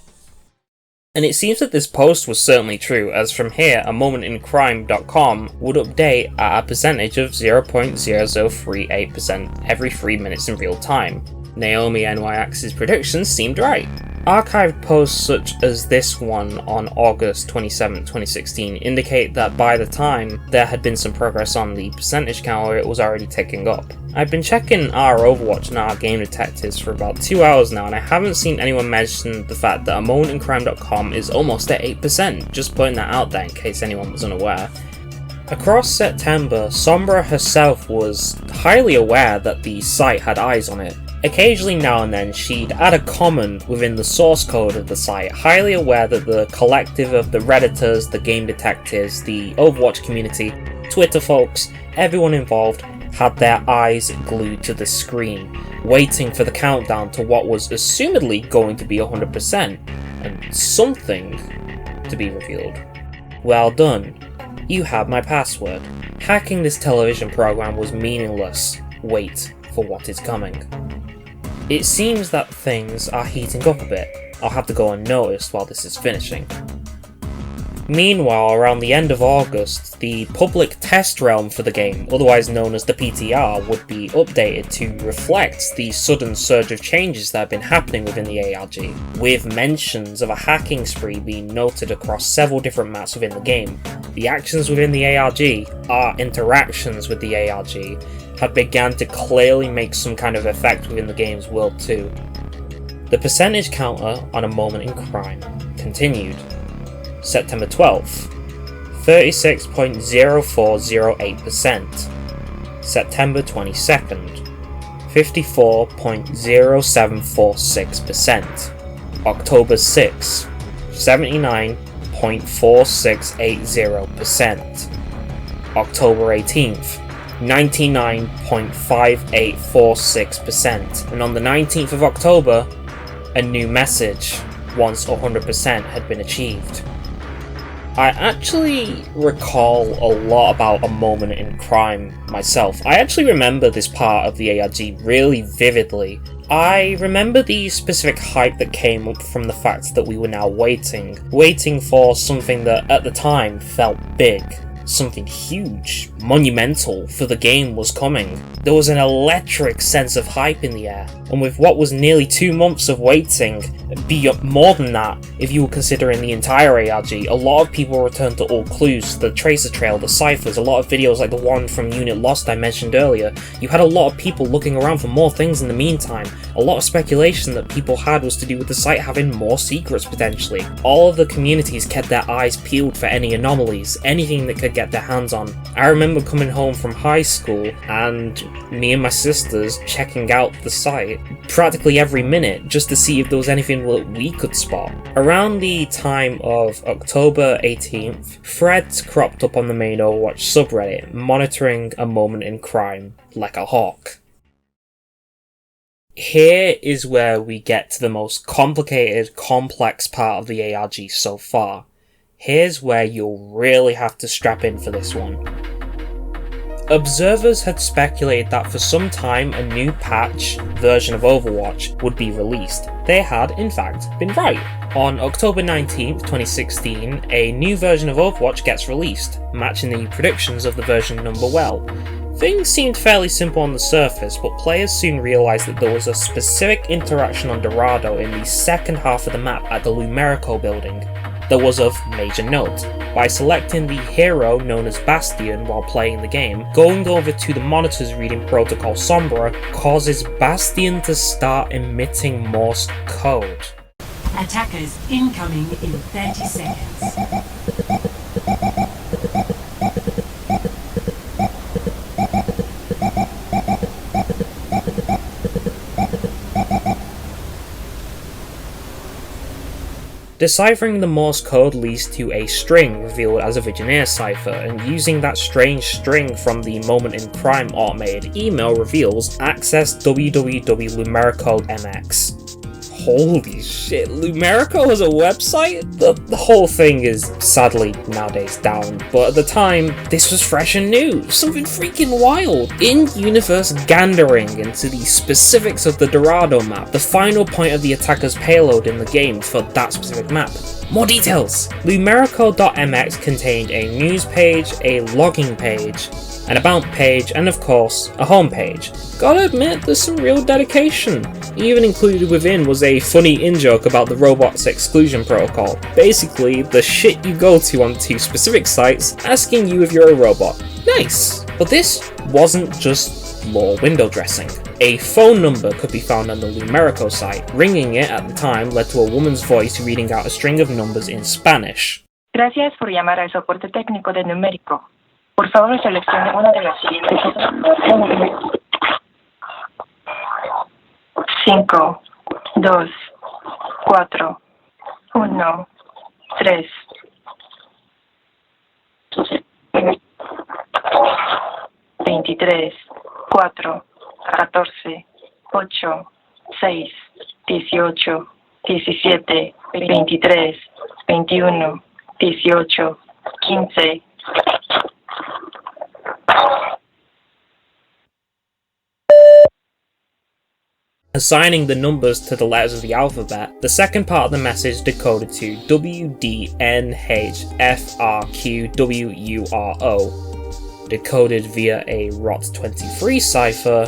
And it seems that this post was certainly true, as from here, a momentincrime.com would update at a percentage of 0.0038% every 3 minutes in real time. Naomi NYX's predictions seemed right. Archived posts such as this one on August 27, 2016 indicate that by the time there had been some progress on the percentage counter, it was already ticking up. I've been checking our Overwatch and our game detectives for about 2 hours now, and I haven't seen anyone mention the fact that a momentincrime.com is almost at 8%, just putting that out there in case anyone was unaware. Across September, Sombra herself was highly aware that the site had eyes on it. Occasionally now and then she'd add a comment within the source code of the site, highly aware that the collective of the Redditors, the game detectives, the Overwatch community, Twitter folks, everyone involved had their eyes glued to the screen, waiting for the countdown to what was assumedly going to be 100%, and something to be revealed. Well done. You have my password. Hacking this television program was meaningless. Wait for what is coming. It seems that things are heating up a bit. I'll have to go unnoticed while this is finishing. Meanwhile, around the end of August, the public test realm for the game, otherwise known as the PTR, would be updated to reflect the sudden surge of changes that have been happening within the ARG, with mentions of a hacking spree being noted across several different maps within the game. The actions within the ARG, our interactions with the ARG, had begun to clearly make some kind of effect within the game's world too. The percentage counter on a moment in crime continued. September 12th, 36.0408%. September 22nd, 54.0746%. October 6th, 79.4680%. October 18th, 99.5846%. And on the 19th of October, a new message, once 100% had been achieved. I actually recall a lot about a moment in crime myself. I actually remember this part of the ARG really vividly. I remember the specific hype that came up from the fact that we were now waiting for something that at the time felt big. Something huge, monumental for the game was coming. There was an electric sense of hype in the air, and with what was nearly 2 months of waiting, more than that, if you were considering the entire ARG, a lot of people returned to all clues, the tracer trail, the ciphers, a lot of videos like the one from Unit Lost I mentioned earlier. You had a lot of people looking around for more things in the meantime. A lot of speculation that people had was to do with the site having more secrets potentially. All of the communities kept their eyes peeled for any anomalies, anything that could get their hands on. I remember coming home from high school and me and my sisters checking out the site practically every minute just to see if there was anything that we could spot. Around the time of October 18th, threads cropped up on the main Overwatch subreddit monitoring a moment in crime like a hawk. Here is where we get to the most complicated, complex part of the ARG so far. Here's where you'll really have to strap in for this one. Observers had speculated that for some time a new patch version of Overwatch would be released. They had, in fact, been right. On October 19th, 2016, a new version of Overwatch gets released, matching the predictions of the version number well. Things seemed fairly simple on the surface, but players soon realised that there was a specific interaction on Dorado in the second half of the map at the Lumerico building that was of major note. By selecting the hero known as Bastion while playing the game, going over to the monitors reading protocol Sombra causes Bastion to start emitting Morse code. Attackers incoming in 30 seconds. Deciphering the Morse code leads to a string revealed as a Vigenère cipher, and using that strange string from the Moment in Crime automated email reveals access www.lumerico.mx. Holy shit, Lumerico has a website? The whole thing is sadly nowadays down, but at the time, this was fresh and new, something freaking wild. In-universe gandering into the specifics of the Dorado map, the final point of the attacker's payload in the game for that specific map. More details! Lumerico.mx contained a news page, a logging page, an about page, and of course, a home page. Gotta admit, there's some real dedication. Even included within was a funny in-joke about the robot's exclusion protocol. Basically, the shit you go to onto specific sites asking you if you're a robot. Nice! But this wasn't just lore window dressing. A phone number could be found on the Lumerico site. Ringing it at the time led to a woman's voice reading out a string of numbers in Spanish. Gracias por llamar al soporte técnico de Numérico. Por favor, seleccione una de las siguientes opciones. 5, 2, 4, 1, 3. 23, 4, 14, 8, 6, 18, 17, 23, 21, 18, 15. Assigning the numbers to the letters of the alphabet, the second part of the message decoded to WDNHFRQWURO. Decoded via a ROT23 cipher,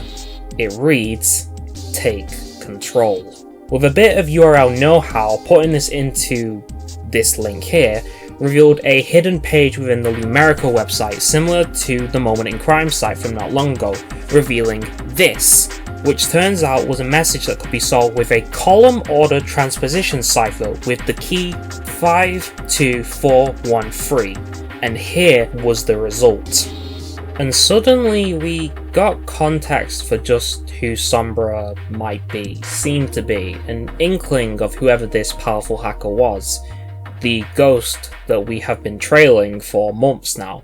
it reads, "Take control." With a bit of URL know-how, putting this into this link here revealed a hidden page within the Lumerico website similar to the Moment in Crime site from not long ago, revealing this, which turns out was a message that could be solved with a column order transposition cipher with the key 52413, and here was the result. And suddenly we got context for just who Sombra might be, seemed to be, an inkling of whoever this powerful hacker was, the ghost that we have been trailing for months now.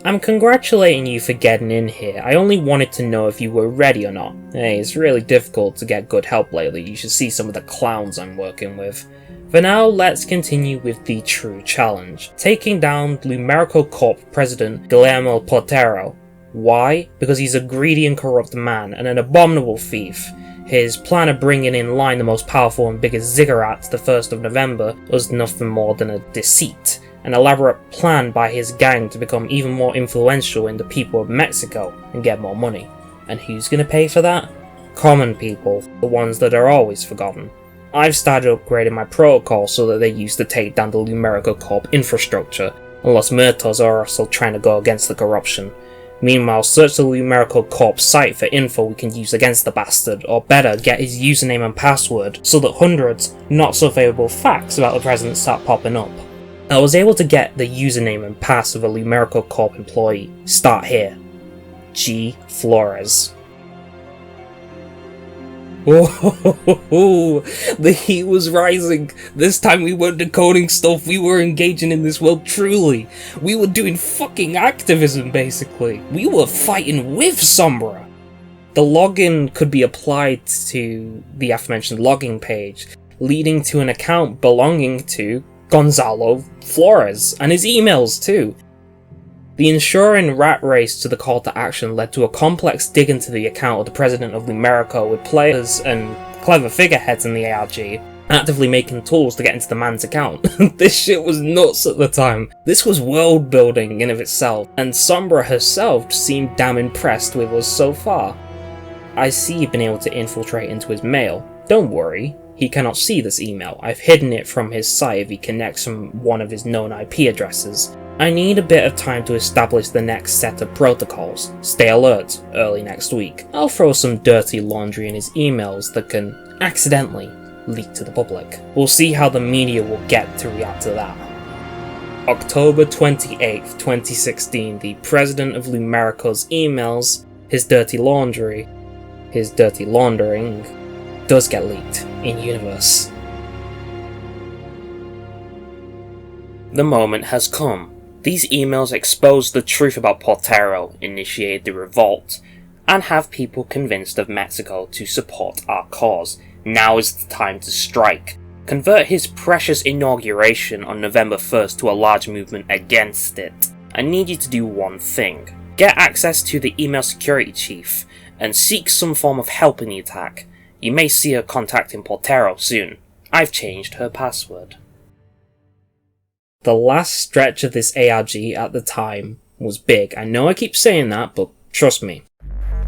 I'm congratulating you for getting in here. I only wanted to know if you were ready or not. Hey, it's really difficult to get good help lately. You should see some of the clowns I'm working with. For now, let's continue with the true challenge. Taking down Lumerico Corp President Guillermo Portero. Why? Because he's a greedy and corrupt man and an abominable thief. His plan of bringing in line the most powerful and biggest ziggurats the 1st of November was nothing more than a deceit. An elaborate plan by his gang to become even more influential in the people of Mexico and get more money. And who's gonna pay for that? Common people, the ones that are always forgotten. I've started upgrading my protocol so that they use to take down the Lumerico Corp infrastructure, and Los Muertos are also trying to go against the corruption. Meanwhile, search the Lumerico Corp site for info we can use against the bastard, or better, get his username and password, so that hundreds not so favourable facts about the president start popping up. I was able to get the username and pass of a Lumerico Corp employee. Start here. G. Flores. Whoa, the heat was rising. This time we weren't decoding stuff, we were engaging in this world truly. We were doing fucking activism, basically. We were fighting with Sombra. The login could be applied to the aforementioned logging page, leading to an account belonging to Gonzalo Flores, and his emails too. The ensuring rat race to the call to action led to a complex dig into the account of the president of Lumerico, with players and clever figureheads in the ARG actively making tools to get into the man's account. This shit was nuts at the time. This was world building in of itself, and Sombra herself seemed damn impressed with us so far. I see you've been able to infiltrate into his mail. Don't worry, he cannot see this email. I've hidden it from his site if he connects from one of his known IP addresses. I need a bit of time to establish the next set of protocols. Stay alert, early next week. I'll throw some dirty laundry in his emails that can accidentally leak to the public. We'll see how the media will get to react to that. October 28th, 2016, the president of Lumerico's emails, his dirty laundry, his dirty laundering, does get leaked in universe. The moment has come. These emails expose the truth about Portero, initiated the revolt, and have people convinced of Mexico to support our cause. Now is the time to strike. Convert his precious inauguration on November 1st to a large movement against it. I need you to do one thing. Get access to the email security chief, and seek some form of help in the attack. You may see her contacting Portero soon. I've changed her password. The last stretch of this ARG at the time was big. I know I keep saying that, but trust me.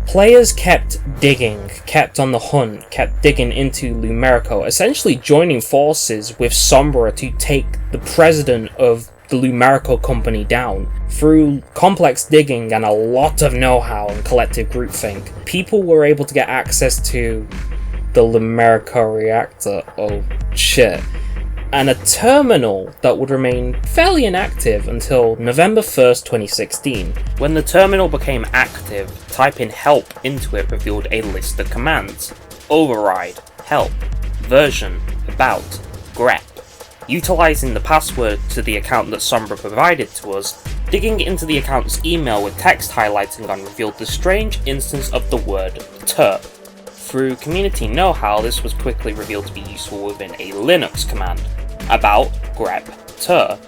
Players kept digging, kept on the hunt, kept digging into Lumerico, essentially joining forces with Sombra to take the president of the Lumerico company down. Through complex digging and a lot of know-how and collective groupthink, people were able to get access to the Lumerico reactor, oh shit, and a terminal that would remain fairly inactive until November 1st, 2016. When the terminal became active, typing help into it revealed a list of commands: override, help, version, about, grep. Utilizing the password to the account that Sombra provided to us, digging into the account's email with text highlighting on revealed the strange instance of the word ter. Through community know-how, this was quickly revealed to be useful within a Linux command: about, grep, ter.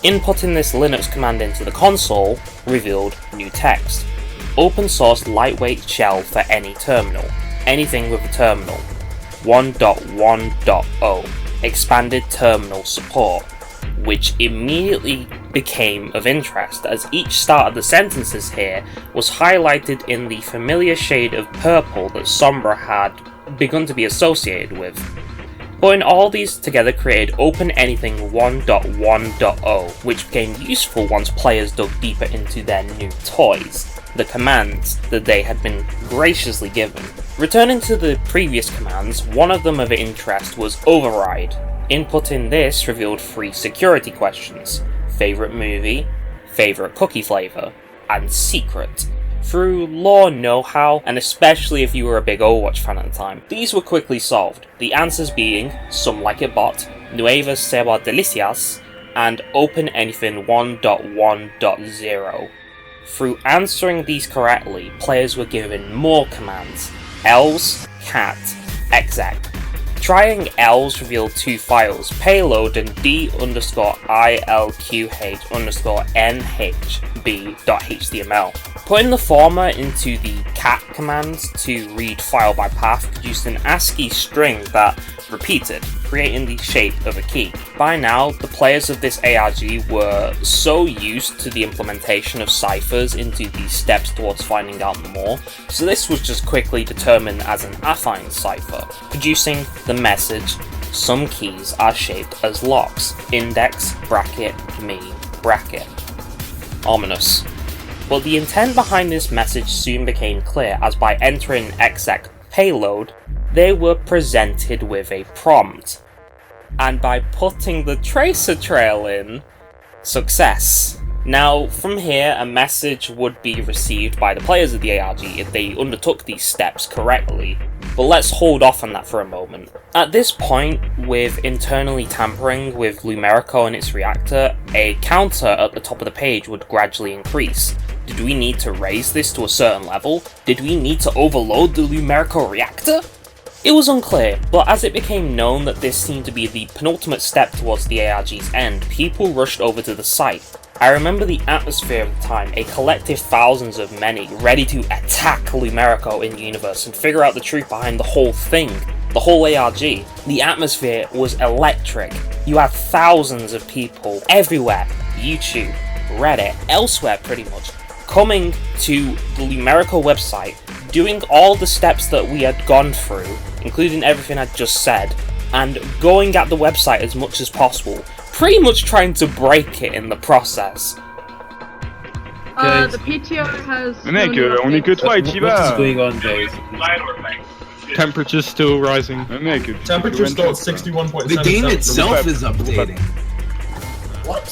Inputting this Linux command into the console revealed new text: open source lightweight shell for any terminal, anything with a terminal, 1.1.0, expanded terminal support, which immediately became of interest as each start of the sentences here was highlighted in the familiar shade of purple that Sombra had begun to be associated with. Putting all these together created Open Anything 1.1.0, which became useful once players dug deeper into their new toys, the commands that they had been graciously given. Returning to the previous commands, one of them of interest was override. Inputting this revealed 3 security questions: favorite movie, favorite cookie flavor, and secret. Through lore know-how, and especially if you were a big Overwatch fan at the time, these were quickly solved, the answers being Some Like It Bot, Nuevas Seba Delicias, and Open Anything 1.1.0. Through answering these correctly, players were given more commands: els, cat, exec. Trying els revealed 2 files, payload and d_ilqh_nhb.html. Putting the former into the cat commands to read file by path produced an ASCII string that repeated, creating the shape of a key. By now, the players of this ARG were so used to the implementation of ciphers into these steps towards finding out more, so this was just quickly determined as an affine cipher, producing the message: some keys are shaped as locks, index, bracket, me, bracket. Ominous. But the intent behind this message soon became clear, as by entering exec payload, they were presented with a prompt, and by putting the tracer trail in, success. Now, from here, a message would be received by the players of the ARG if they undertook these steps correctly, but let's hold off on that for a moment. At this point, with internally tampering with Lumerico and its reactor, a counter at the top of the page would gradually increase. Did we need to raise this to a certain level? Did we need to overload the Lumerico reactor? It was unclear, but as it became known that this seemed to be the penultimate step towards the ARG's end, people rushed over to the site. I remember the atmosphere of the time, a collective thousands of many ready to attack Lumerico in universe and figure out the truth behind the whole thing, the whole ARG. The atmosphere was electric. You had thousands of people everywhere, YouTube, Reddit, elsewhere pretty much, coming to the Lumerico website, doing all the steps that we had gone through, including everything I'd just said, and going at the website as much as possible, pretty much trying to break it in the process. The PTO has... Mec, on est que toi et t'y What is vas. going on, guys? Temperature's still rising. Mec, Temperature's still at 61.7. The game itself is updating. What?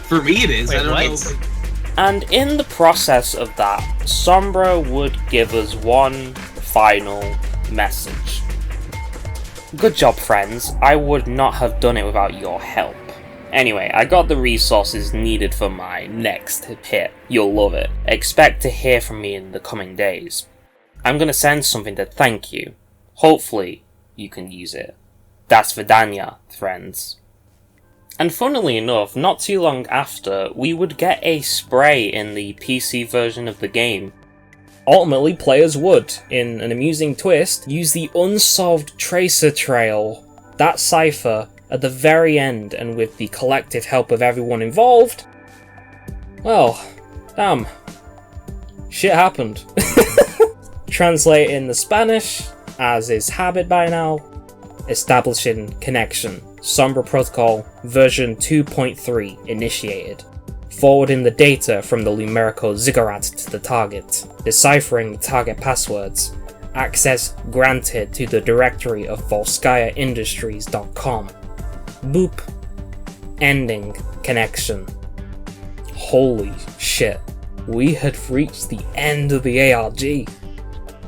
For me it is, I don't know. And in the process of that, Sombra would give us one final message. Good job, friends. I would not have done it without your help. Anyway, I got the resources needed for my next hit. You'll love it. Expect to hear from me in the coming days. I'm gonna send something to thank you. Hopefully, you can use it. Das Vidania, friends. And funnily enough, not too long after, we would get a spray in the PC version of the game. Ultimately, players would, in an amusing twist, use the unsolved tracer trail, that cipher, at the very end, and with the collective help of everyone involved, well, damn, shit happened. Translate in the Spanish, as is habit by now, establishing connection, Sombra Protocol version 2.3 initiated, forwarding the data from the numerical ziggurat to the target, deciphering the target passwords, access granted to the directory of volskayaindustries.com. Boop. Ending connection. Holy shit. We had reached the end of the ARG.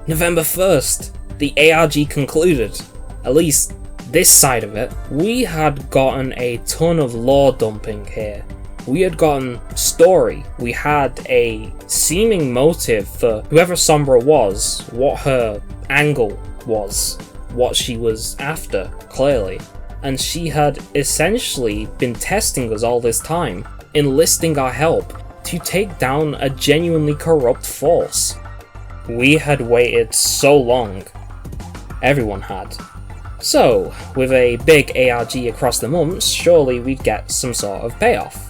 November 1st, the ARG concluded. At least this side of it. We had gotten a ton of lore dumping here. We had gotten story. We had a seeming motive for whoever Sombra was, what her angle was, what she was after, clearly. And she had essentially been testing us all this time, enlisting our help to take down a genuinely corrupt force. We had waited so long. Everyone had. So, with a big ARG across the months, surely we'd get some sort of payoff.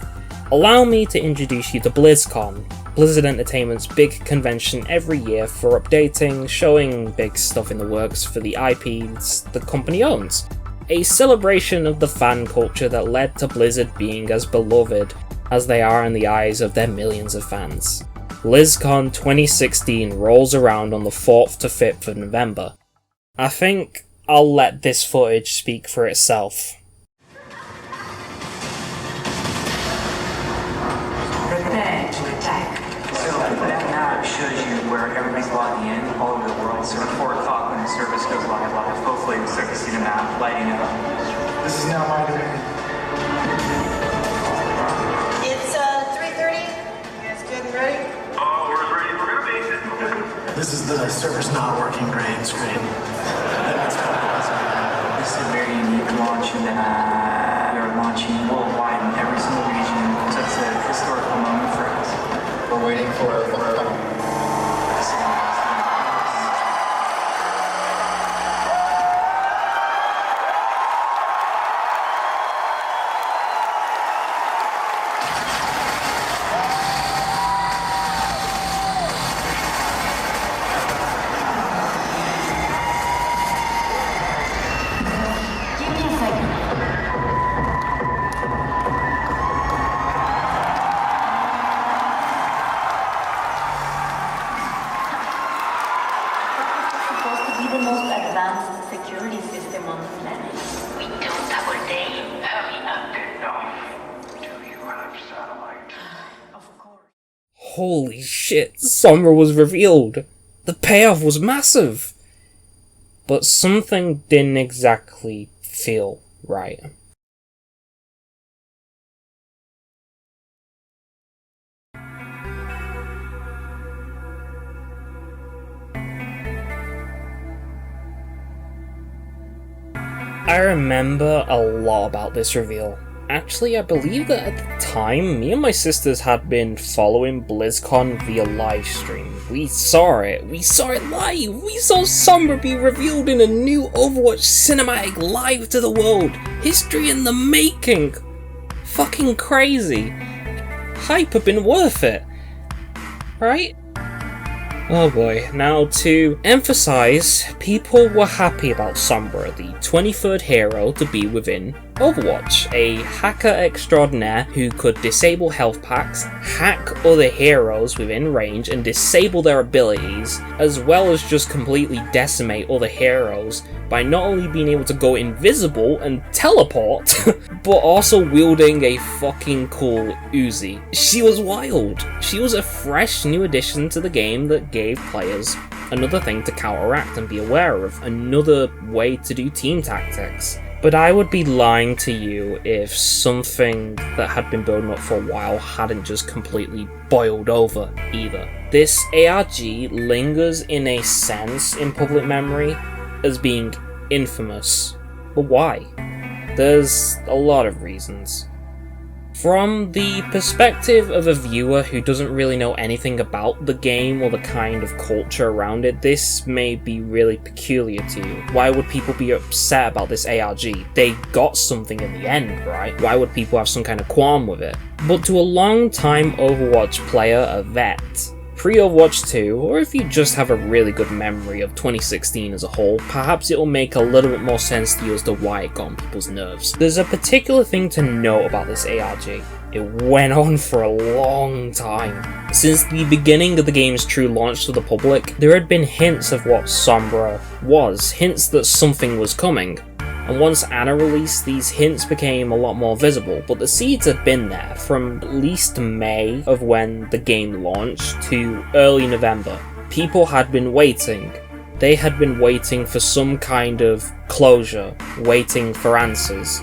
Allow me to introduce you to BlizzCon, Blizzard Entertainment's big convention every year for updating, showing big stuff in the works for the IPs the company owns. A celebration of the fan culture that led to Blizzard being as beloved as they are in the eyes of their millions of fans. BlizzCon 2016 rolls around on the 4th to 5th of November. I think I'll let this footage speak for itself. Prepare to attack. So that map shows you where everybody's logging in all over the world. So at 4 o'clock when the service goes live, hopefully we'll start to see the map lighting up. This is now my domain. It's 3:30. You guys good and ready? Oh, we're as ready as we're gonna be. This is the server's not working great screen. This is a very unique launch in that we are launching worldwide in every single region. So it's a historical moment for us. We're waiting for the most advanced security system on the planet. We don't have all day. Hurry up. Enough. Do you have satellite? Of course. Holy shit, Sombra was revealed! The payoff was massive! But something didn't exactly feel right. I remember a lot about this reveal. Actually, I believe that at the time, me and my sisters had been following BlizzCon via livestream. We saw it live! We saw Sombra be revealed in a new Overwatch cinematic live to the world! History in the making! Fucking crazy! Hype have been worth it! Right? Oh boy, now to emphasize, people were happy about Sombra, the 23rd hero to be within Overwatch, a hacker extraordinaire who could disable health packs, hack other heroes within range and disable their abilities, as well as just completely decimate other heroes by not only being able to go invisible and teleport, but also wielding a fucking cool Uzi. She was wild. She was a fresh new addition to the game that gave players another thing to counteract and be aware of, another way to do team tactics. But I would be lying to you if something that had been building up for a while hadn't just completely boiled over either. This ARG lingers in a sense in public memory as being infamous. But why? There's a lot of reasons. From the perspective of a viewer who doesn't really know anything about the game or the kind of culture around it, this may be really peculiar to you. Why would people be upset about this ARG? They got something in the end, right? Why would people have some kind of qualm with it? But to a long-time Overwatch player, a vet, pre-Overwatch 2, or if you just have a really good memory of 2016 as a whole, perhaps it'll make a little bit more sense to you as to why it got on people's nerves. There's a particular thing to know about this ARG. It went on for a long time. Since the beginning of the game's true launch to the public, there had been hints of what Sombra was, hints that something was coming. And once Anna released, these hints became a lot more visible, but the seeds had been there from at least May of when the game launched to early November. People had been waiting. They had been waiting for some kind of closure, waiting for answers.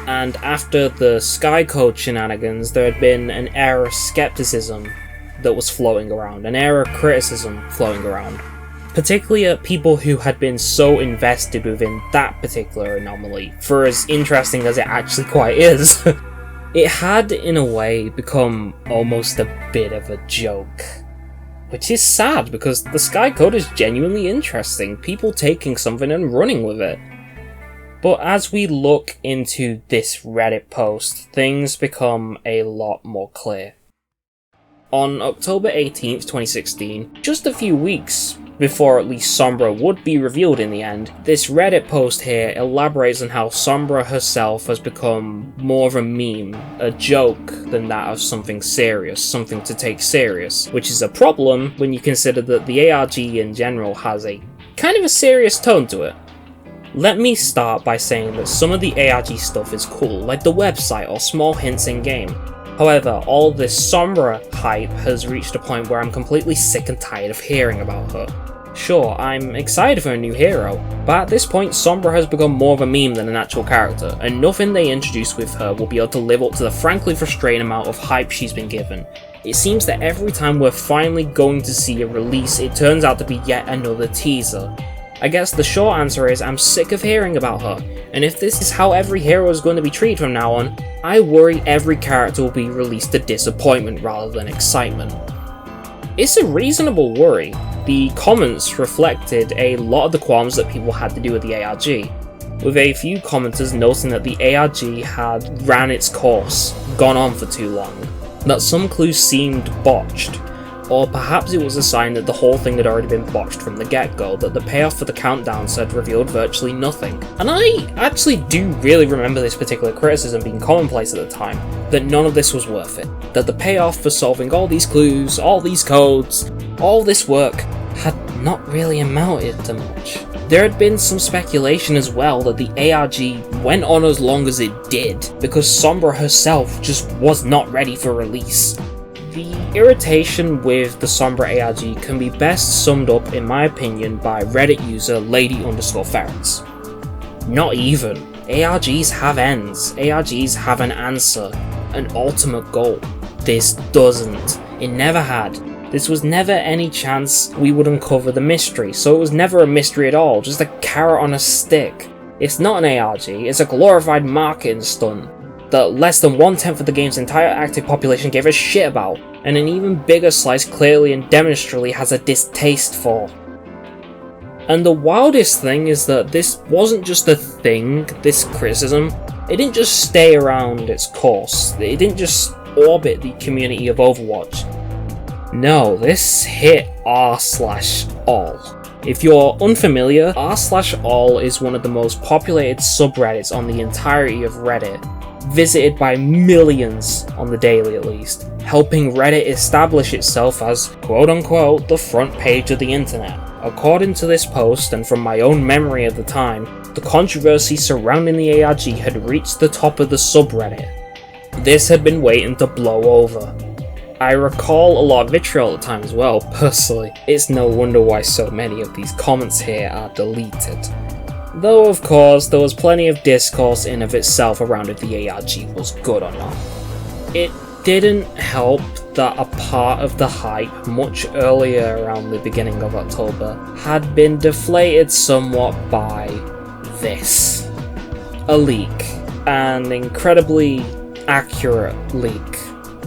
And after the Sky Code shenanigans, there had been an air of skepticism that was floating around, an air of criticism floating around. Particularly at people who had been so invested within that particular anomaly, for as interesting as it actually quite is. It had, in a way, become almost a bit of a joke. Which is sad, because the Sky Code is genuinely interesting, people taking something and running with it. But as we look into this Reddit post, things become a lot more clear. On October 18th, 2016, just a few weeks before at least Sombra would be revealed in the end, this Reddit post here elaborates on how Sombra herself has become more of a meme, a joke, than that of something serious, something to take serious, which is a problem when you consider that the ARG in general has a kind of a serious tone to it. Let me start by saying that some of the ARG stuff is cool, like the website or small hints in game. However, all this Sombra hype has reached a point where I'm completely sick and tired of hearing about her. Sure, I'm excited for a new hero, but at this point Sombra has become more of a meme than an actual character, and nothing they introduce with her will be able to live up to the frankly frustrating amount of hype she's been given. It seems that every time we're finally going to see a release, it turns out to be yet another teaser. I guess the short answer is I'm sick of hearing about her, and if this is how every hero is going to be treated from now on, I worry every character will be released to disappointment rather than excitement. It's a reasonable worry. The comments reflected a lot of the qualms that people had to do with the ARG, with a few commenters noting that the ARG had ran its course, gone on for too long, that some clues seemed botched, or perhaps it was a sign that the whole thing had already been botched from the get-go, that the payoff for the countdowns had revealed virtually nothing. And I actually do really remember this particular criticism being commonplace at the time, that none of this was worth it, that the payoff for solving all these clues, all these codes, all this work had not really amounted to much. There had been some speculation as well that the ARG went on as long as it did, because Sombra herself just was not ready for release. The irritation with the Sombra ARG can be best summed up, in my opinion, by Reddit user lady_ferrets. Not even. ARGs have ends. ARGs have an answer, an ultimate goal. This doesn't. It never had. This was never any chance we would uncover the mystery, so it was never a mystery at all, just a carrot on a stick. It's not an ARG, it's a glorified marketing stunt that less than 1/10 of the game's entire active population gave a shit about, and an even bigger slice clearly and demonstrably has a distaste for. And the wildest thing is that this wasn't just a thing, this criticism. It didn't just stay around its course, it didn't just orbit the community of Overwatch. No, this hit r/all. If you're unfamiliar, r/all is one of the most populated subreddits on the entirety of Reddit, visited by millions on the daily at least, helping Reddit establish itself as quote-unquote the front page of the internet. According to this post, and from my own memory at the time, the controversy surrounding the ARG had reached the top of the subreddit. This had been waiting to blow over. I recall a lot of vitriol at the time as well, personally. It's no wonder why so many of these comments here are deleted. Though of course, there was plenty of discourse in of itself around if the ARG was good or not. It didn't help that a part of the hype much earlier around the beginning of October had been deflated somewhat by this. A leak. An incredibly accurate leak.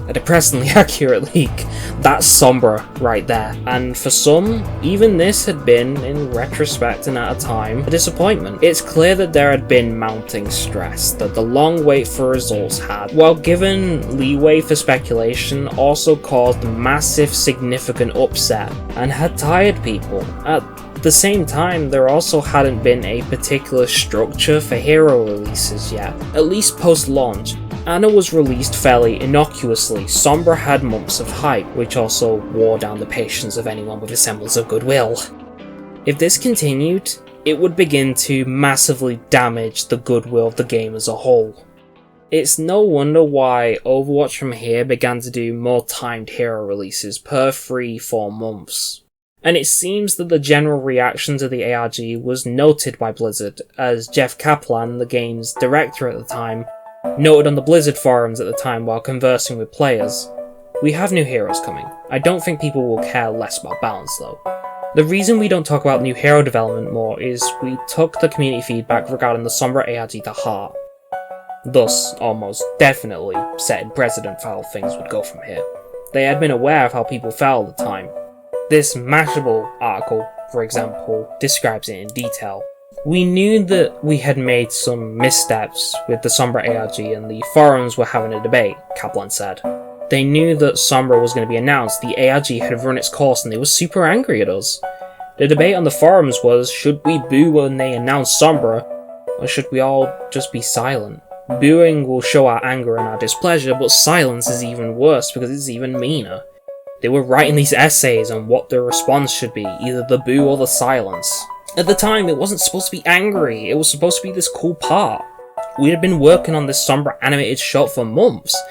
A depressingly accurate leak. That's Sombra right there. And for some, even this had been, in retrospect and at a time, a disappointment. It's clear that there had been mounting stress, that the long wait for results had, while given leeway for speculation, also caused massive significant upset and had tired people. At the same time, there also hadn't been a particular structure for hero releases yet, at least post-launch. Anna was released fairly innocuously. Sombra had months of hype, which also wore down the patience of anyone with a semblance of goodwill. If this continued, it would begin to massively damage the goodwill of the game as a whole. It's no wonder why Overwatch from here began to do more timed hero releases per 3-4 months. And it seems that the general reaction to the ARG was noted by Blizzard, as Jeff Kaplan, the game's director at the time, noted on the Blizzard forums at the time while conversing with players. We have new heroes coming. I don't think people will care less about balance though. The reason we don't talk about new hero development more is we took the community feedback regarding the Sombra ARG to heart. Thus, almost definitely setting precedent for how things would go from here. They had been aware of how people felt at the time. This Mashable article, for example, describes it in detail. We knew that we had made some missteps with the Sombra ARG and the forums were having a debate, Kaplan said. They knew that Sombra was going to be announced, the ARG had run its course and they were super angry at us. The debate on the forums was, should we boo when they announced Sombra, or should we all just be silent? Booing will show our anger and our displeasure, but silence is even worse because it's even meaner. They were writing these essays on what the response should be, either the boo or the silence. At the time, it wasn't supposed to be angry, it was supposed to be this cool part. We had been working on this Sombra animated short for months,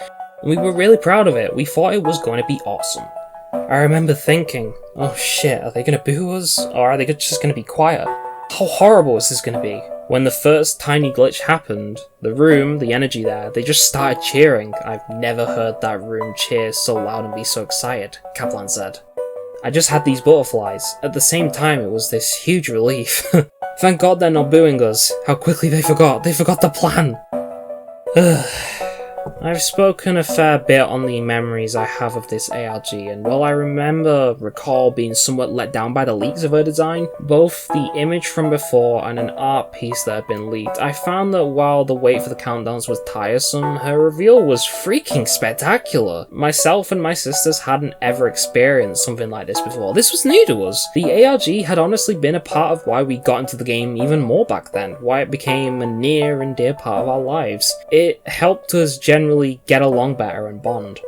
and we were really proud of it. We thought it was going to be awesome. I remember thinking, oh shit, are they going to boo us, or are they just going to be quiet? How horrible is this going to be? When the first tiny glitch happened, the room, the energy there, they just started cheering. I've never heard that room cheer so loud and be so excited, Kaplan said. I just had these butterflies. At the same time, it was this huge relief. Thank God they're not booing us. How quickly they forgot. They forgot the plan. I've spoken a fair bit on the memories I have of this ARG, and while I recall being somewhat let down by the leaks of her design, both the image from before and an art piece that had been leaked, I found that while the wait for the countdowns was tiresome, her reveal was freaking spectacular. Myself and my sisters hadn't ever experienced something like this before. This was new to us. The ARG had honestly been a part of why we got into the game even more back then, why it became a near and dear part of our lives. It helped us generally get along better and bond.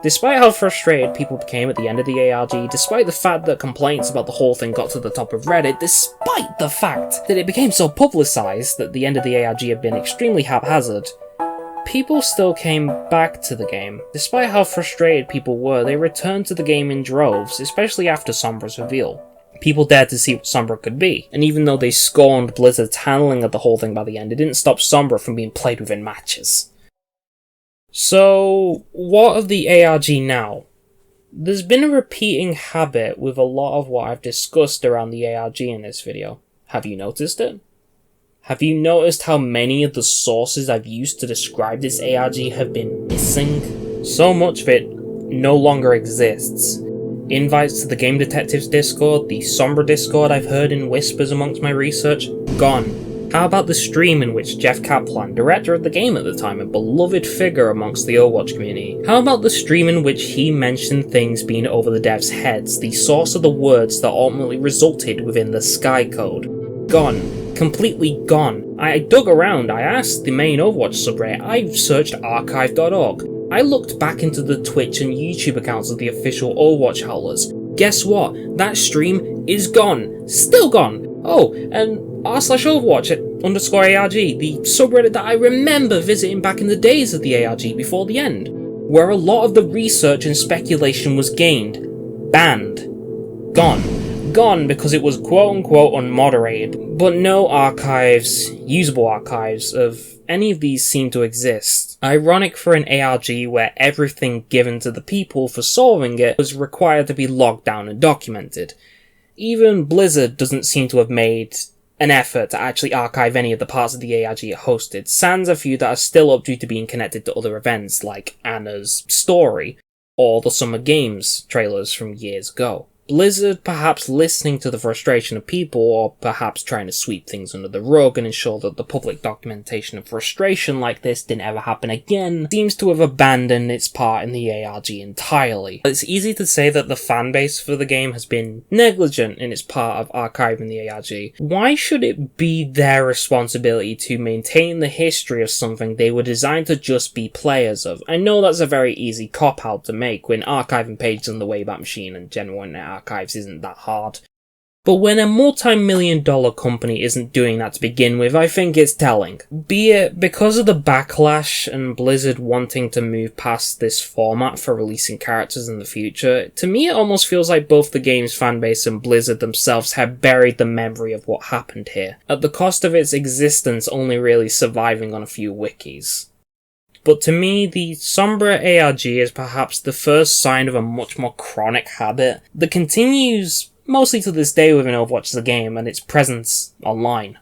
Despite how frustrated people became at the end of the ARG, despite the fact that complaints about the whole thing got to the top of Reddit, despite the fact that it became so publicised that the end of the ARG had been extremely haphazard, people still came back to the game. Despite how frustrated people were, they returned to the game in droves, especially after Sombra's reveal. People dared to see what Sombra could be, and even though they scorned Blizzard's handling of the whole thing by the end, it didn't stop Sombra from being played with in matches. So, what of the ARG now? There's been a repeating habit with a lot of what I've discussed around the ARG in this video. Have you noticed it? Have you noticed how many of the sources I've used to describe this ARG have been missing? So much of it no longer exists. Invites to the Game Detectives Discord, the Sombra Discord I've heard in whispers amongst my research, gone. How about the stream in which Jeff Kaplan, director of the game at the time, a beloved figure amongst the Overwatch community? How about the stream in which he mentioned things being over the devs' heads, the source of the words that ultimately resulted within the Sky Code? Gone. Completely gone. I dug around, I asked the main Overwatch subreddit, I searched archive.org. I looked back into the Twitch and YouTube accounts of the official Overwatch howlers. Guess what? That stream is gone. Still gone. Oh, and r/Overwatch _ARG, the subreddit that I remember visiting back in the days of the ARG before the end. where a lot of the research and speculation was gained. Banned. Gone. Gone because it was quote-unquote unmoderated, but no archives, usable archives, of any of these seem to exist. Ironic for an ARG where everything given to the people for solving it was required to be logged down and documented. Even Blizzard doesn't seem to have made an effort to actually archive any of the parts of the ARG it hosted, sans a few that are still up due to being connected to other events like Anna's story, or the Summer Games trailers from years ago. Blizzard perhaps listening to the frustration of people, or perhaps trying to sweep things under the rug and ensure that the public documentation of frustration like this didn't ever happen again, seems to have abandoned its part in the ARG entirely. It's easy to say that the fanbase for the game has been negligent in its part of archiving the ARG. Why should it be their responsibility to maintain the history of something they were designed to just be players of? I know that's a very easy cop-out to make when archiving pages on the Wayback Machine and general internet archives isn't that hard. But when a multi-million-dollar company isn't doing that to begin with, I think it's telling. Be it because of the backlash and Blizzard wanting to move past this format for releasing characters in the future, to me it almost feels like both the game's fanbase and Blizzard themselves have buried the memory of what happened here, at the cost of its existence only really surviving on a few wikis. But to me, the Sombra ARG is perhaps the first sign of a much more chronic habit that continues mostly to this day within Overwatch as a game and its presence online.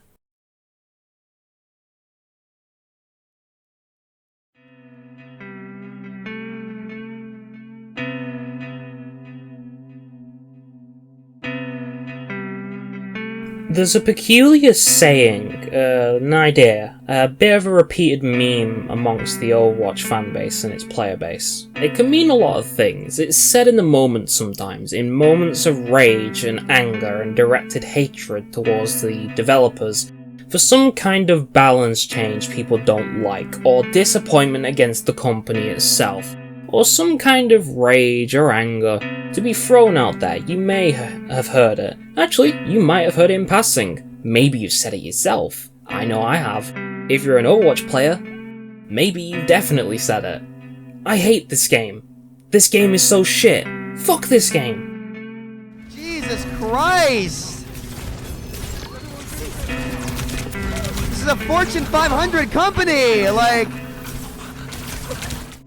There's a peculiar saying, an idea, a bit of a repeated meme amongst the Overwatch fanbase and its player base. It can mean a lot of things. It's said in the moment sometimes, in moments of rage and anger and directed hatred towards the developers, for some kind of balance change people don't like, or disappointment against the company itself, or some kind of rage or anger to be thrown out there. You may have heard it. Actually, you might have heard it in passing. Maybe you've said it yourself. I know I have. If you're an Overwatch player, maybe you definitely said it. I hate this game. This game is so shit. Fuck this game. Jesus Christ! This is a Fortune 500 company! Like...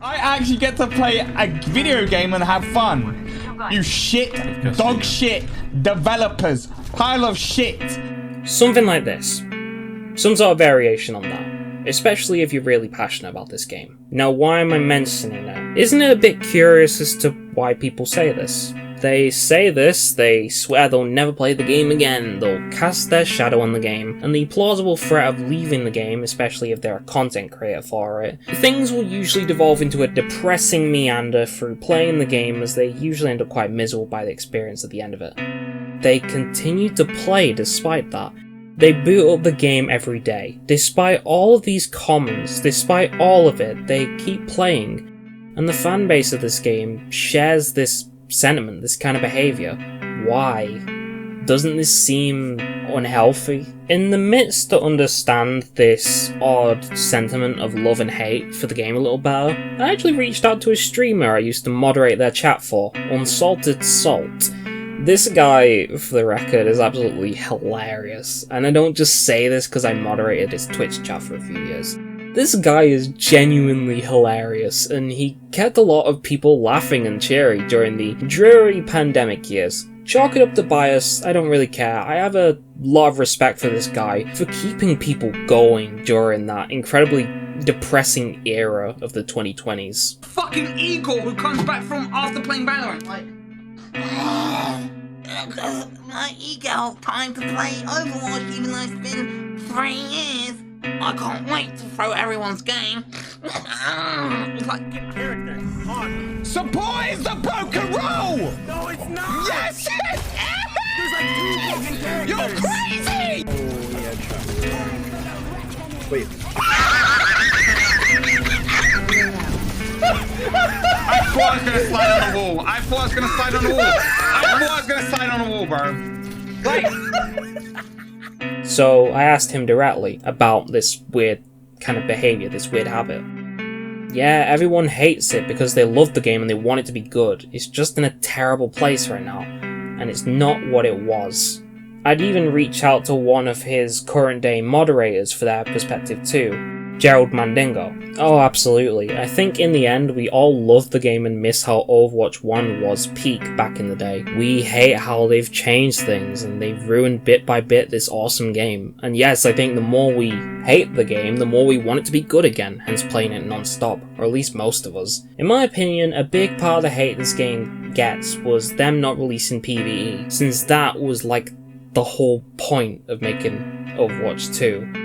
I actually get to play a video game and have fun. You shit, dog shit, developers, pile of shit. Something like this. Some sort of variation on that. Especially if you're really passionate about this game. Now, why am I mentioning it? Isn't it a bit curious as to why people say this? They say this, they swear they'll never play the game again, they'll cast their shadow on the game, and the plausible threat of leaving the game, especially if they're a content creator for it, things will usually devolve into a depressing meander through playing the game, as they usually end up quite miserable by the experience at the end of it. They continue to play despite that. They boot up the game every day. Despite all of these comments, despite all of it, they keep playing. And the fanbase of this game shares this sentiment, this kind of behaviour. Why? Doesn't this seem unhealthy? In the midst to understand this odd sentiment of love and hate for the game a little better, I actually reached out to a streamer I used to moderate their chat for, Unsalted Salt. This guy, for the record, is absolutely hilarious, and I don't just say this because I moderated his Twitch chat for a few years. This guy is genuinely hilarious, and he kept a lot of people laughing and cheering during the dreary pandemic years. Chalk it up to bias, I don't really care. I have a lot of respect for this guy for keeping people going during that incredibly depressing era of the 2020s. Fucking Igor who comes back from after playing Valorant, like... My ego, time to play Overwatch even though it's been 3 years. I can't wait to throw everyone's game. Like, character, on. Support is the broken rule! No, it's not! Yes, it is! There's like 2 broken characters! You're crazy! Oh, yeah, wait. I thought I was gonna slide on the wall. I thought I was gonna slide on the wall. I thought I was gonna slide on the wall, bro. Like... So I asked him directly about this weird kind of behaviour, this weird habit. Yeah, everyone hates it because they love the game and they want it to be good. It's just in a terrible place right now, and it's not what it was. I'd even reach out to one of his current day moderators for their perspective too, Gerald Mandingo. Oh, absolutely. I think in the end, we all love the game and miss how Overwatch 1 was peak back in the day. We hate how they've changed things and they've ruined bit by bit this awesome game. And yes, I think the more we hate the game, the more we want it to be good again, hence playing it non-stop, or at least most of us. In my opinion, a big part of the hate this game gets was them not releasing PvE, since that was like the whole point of making Overwatch 2.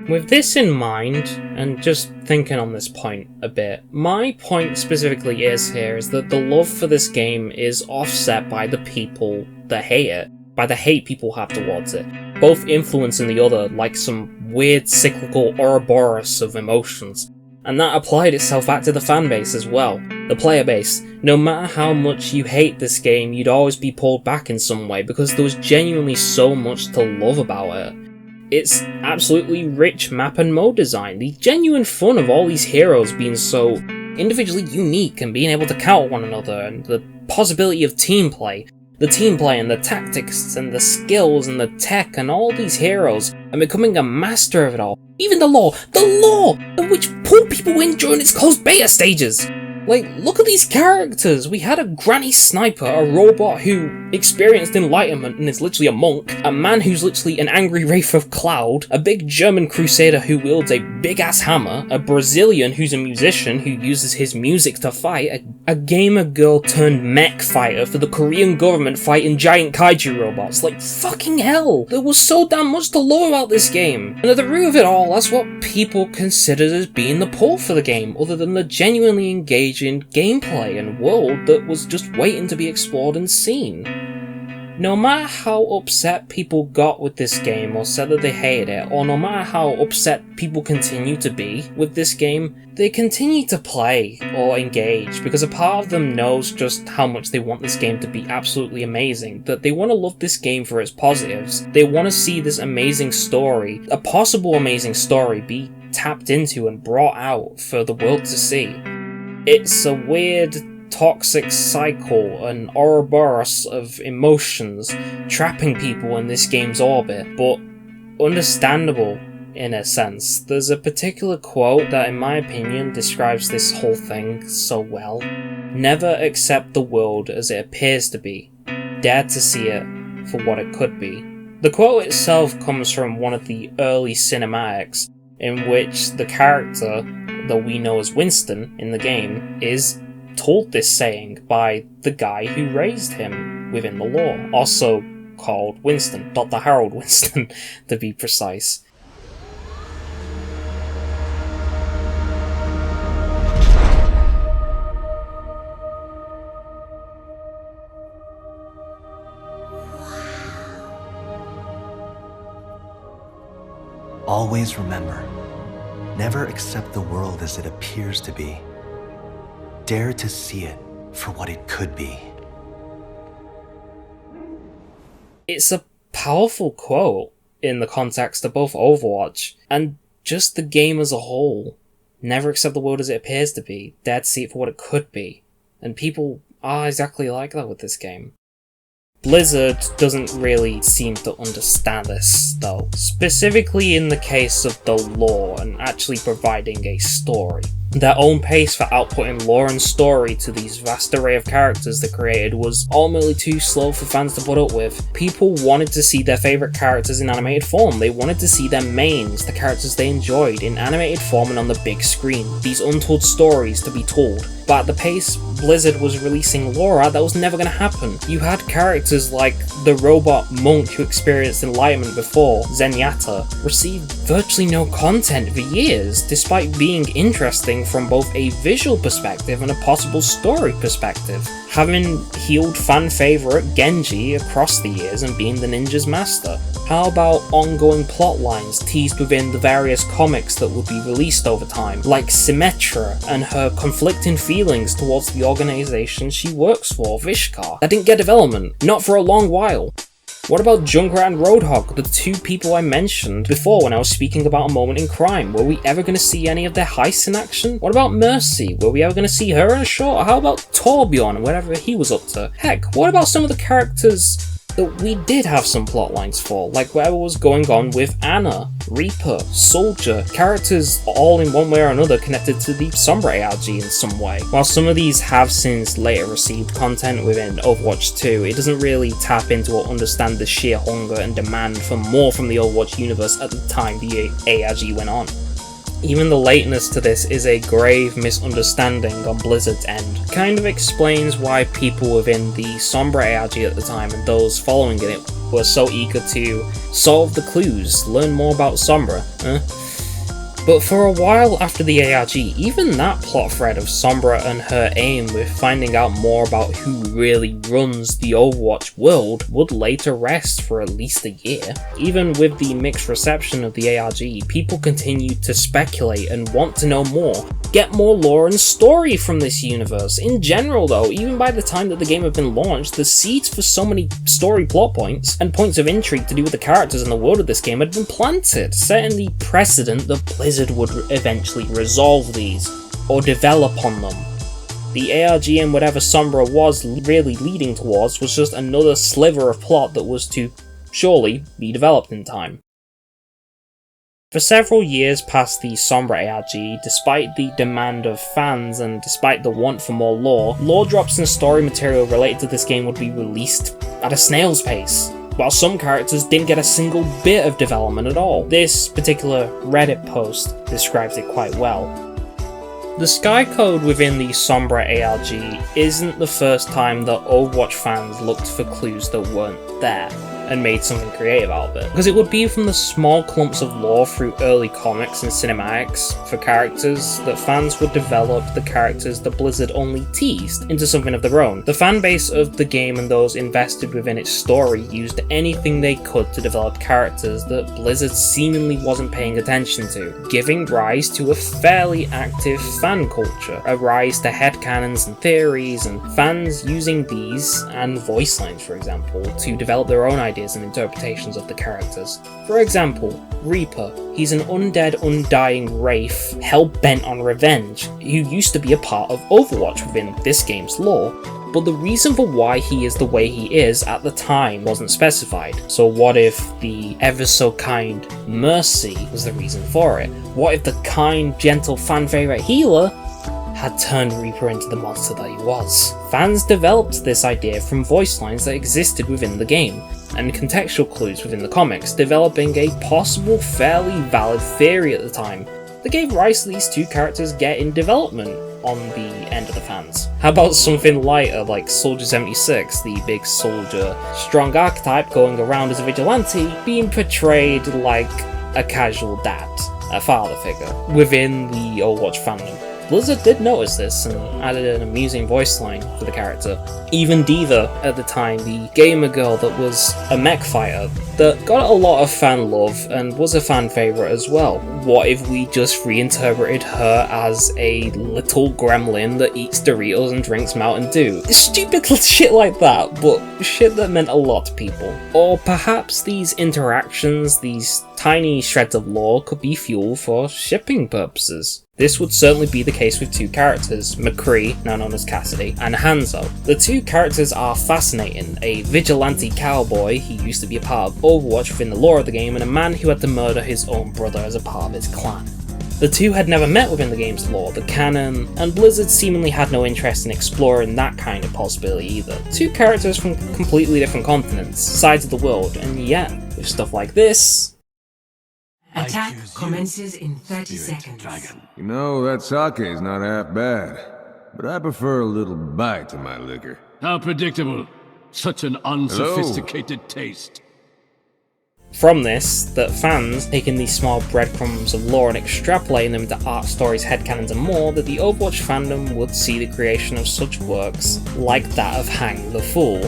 With this in mind, and just thinking on this point a bit, my point specifically is that the love for this game is offset by the people that hate it, by the hate people have towards it, both influencing the other like some weird cyclical Ouroboros of emotions. And that applied itself back to the fanbase as well. The player base. No matter how much you hate this game, you'd always be pulled back in some way because there was genuinely so much to love about it. It's absolutely rich map and mode design, the genuine fun of all these heroes being so individually unique and being able to counter one another, and the possibility of team play. The team play and the tactics and the skills and the tech and all these heroes and becoming a master of it all. Even the lore which pulled people in during its closed beta stages. Like, look at these characters. We had a granny sniper, a robot who experienced enlightenment and is literally a monk, a man who's literally an angry wraith of cloud, a big German crusader who wields a big-ass hammer, a Brazilian who's a musician who uses his music to fight, a gamer girl turned mech fighter for the Korean government fighting giant kaiju robots. Like, fucking hell! There was so damn much to lore about this game. And at the root of it all, that's what people considered as being the pull for the game, other than the genuinely engaging gameplay and world that was just waiting to be explored and seen. No matter how upset people got with this game or said that they hated it, or no matter how upset people continue to be with this game, they continue to play or engage because a part of them knows just how much they want this game to be absolutely amazing, that they want to love this game for its positives. They want to see this amazing story, a possible amazing story, be tapped into and brought out for the world to see. It's a weird, toxic cycle, an Ouroboros of emotions trapping people in this game's orbit, but understandable in a sense. There's a particular quote that, in my opinion, describes this whole thing so well. Never accept the world as it appears to be. Dare to see it for what it could be. The quote itself comes from one of the early cinematics, in which the character that we know as Winston in the game is told this saying by the guy who raised him within the lore, also called Winston, Dr. Harold Winston to be precise. Always remember, never accept the world as it appears to be. Dare to see it for what it could be. It's a powerful quote in the context of both Overwatch and just the game as a whole. Never accept the world as it appears to be. Dare to see it for what it could be. And people are exactly like that with this game. Blizzard doesn't really seem to understand this, though, specifically in the case of the lore and actually providing a story. Their own pace for outputting lore and story to these vast array of characters they created was ultimately too slow for fans to put up with. People wanted to see their favourite characters in animated form. They wanted to see their mains, the characters they enjoyed, in animated form and on the big screen. These untold stories to be told. But at the pace Blizzard was releasing lore at, that was never going to happen. You had characters like the robot monk who experienced enlightenment before, Zenyatta, receive virtually no content for years, despite being interesting from both a visual perspective and a possible story perspective, having healed fan favourite Genji across the years and being the ninja's master. How about ongoing plot lines teased within the various comics that would be released over time, like Symmetra and her conflicting feelings towards the organisation she works for, Vishkar, that didn't get development, not for a long while. What about Junkrat and Roadhog, the two people I mentioned before when I was speaking about A Moment in Crime? Were we ever going to see any of their heists in action? What about Mercy? Were we ever going to see her in a short? How about Torbjorn and whatever he was up to? Heck, what about some of the characters that we did have some plot lines for, like whatever was going on with Anna, Reaper, Soldier, characters all in one way or another connected to the Sombra ARG in some way. While some of these have since later received content within Overwatch 2, it doesn't really tap into or understand the sheer hunger and demand for more from the Overwatch universe at the time the ARG went on. Even the lateness to this is a grave misunderstanding on Blizzard's end. Kind of explains why people within the Sombra ARG at the time and those following it were so eager to solve the clues, learn more about Sombra. But for a while after the ARG, even that plot thread of Sombra and her aim with finding out more about who really runs the Overwatch world would later rest for at least a year. Even with the mixed reception of the ARG, people continued to speculate and want to know more. Get more lore and story from this universe. In general though, even by the time that the game had been launched, the seeds for so many story plot points and points of intrigue to do with the characters and the world of this game had been planted, setting the precedent that Blizzard would eventually resolve these, or develop on them. The ARG and whatever Sombra was really leading towards was just another sliver of plot that was to surely be developed in time. For several years past the Sombra ARG, despite the demand of fans and despite the want for more lore drops and story material related to this game would be released at a snail's pace, while some characters didn't get a single bit of development at all. This particular Reddit post describes it quite well. The Sky Code within the Sombra ARG isn't the first time that Overwatch fans looked for clues that weren't there and made something creative out of it, because it would be from the small clumps of lore through early comics and cinematics for characters that fans would develop the characters that Blizzard only teased into something of their own. The fanbase of the game and those invested within its story used anything they could to develop characters that Blizzard seemingly wasn't paying attention to, giving rise to a fairly active fan culture, a rise to headcanons and theories, and fans using these, and voice lines for example, to develop their own ideas and interpretations of the characters. For example, Reaper. He's an undead, undying wraith, hell-bent on revenge, who used to be a part of Overwatch within this game's lore, but the reason for why he is the way he is at the time wasn't specified. So what if the ever-so-kind Mercy was the reason for it? What if the kind, gentle, fan-favourite healer had turned Reaper into the monster that he was? Fans developed this idea from voice lines that existed within the game, and contextual clues within the comics, developing a possible fairly valid theory at the time that gave rise to these two characters getting development on the end of the fans. How about something lighter like Soldier 76, the big soldier, strong archetype going around as a vigilante, being portrayed like a casual dad, a father figure, within the Overwatch fandom. Blizzard did notice this and added an amusing voice line for the character. Even Diva, at the time, the gamer girl that was a mech fighter, that got a lot of fan love and was a fan favourite as well. What if we just reinterpreted her as a little gremlin that eats Doritos and drinks Mountain Dew? Stupid shit like that, but shit that meant a lot to people. Or perhaps these interactions, these tiny shreds of lore, could be fuel for shipping purposes. This would certainly be the case with two characters, McCree, now known as Cassidy, and Hanzo. The two characters are fascinating, a vigilante cowboy who used to be a part of Overwatch within the lore of the game, and a man who had to murder his own brother as a part of his clan. The two had never met within the game's lore, the canon, and Blizzard seemingly had no interest in exploring that kind of possibility either. Two characters from completely different continents, sides of the world, and yet, with stuff like this... Attack commences in 30 seconds. You know, that sake's not half bad, but I prefer a little bite to my liquor. How predictable. Such an unsophisticated taste. From this, that fans, taking these small breadcrumbs of lore and extrapolating them to art stories, headcanons and more, that the Overwatch fandom would see the creation of such works like that of Hang the Fool.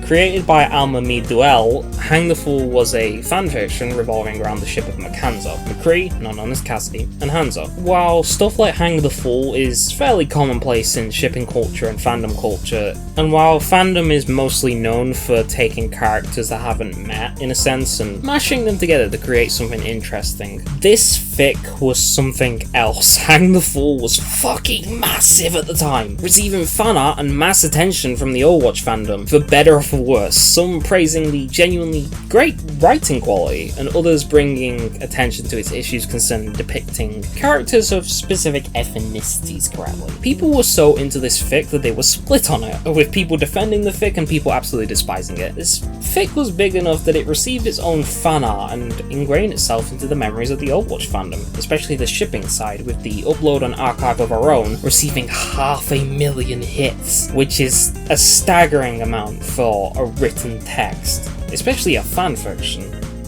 Created by Alma Duell, Hang the Fool was a fanfiction revolving around the ship of McHanzo, McCree, not known as Cassidy, and Hanzo. While stuff like Hang the Fool is fairly commonplace in shipping culture and fandom culture, and while fandom is mostly known for taking characters that haven't met, in a sense, and mashing them together to create something interesting, this fic was something else. Hang the Fool was fucking massive at the time, receiving fan art and mass attention from the Overwatch fandom, for better or for worse, some praising the genuinely great writing quality, and others bringing attention to its issues concerning depicting characters of specific ethnicities correctly. People were so into this fic that they were split on it, with people defending the fic and people absolutely despising it. This fic was big enough that it received its own fan art and ingrained itself into the memories of the Overwatch fandom, especially the shipping side, with the upload on Archive of Our Own receiving 500,000 hits, which is a staggering amount for a written text, especially a fanfiction.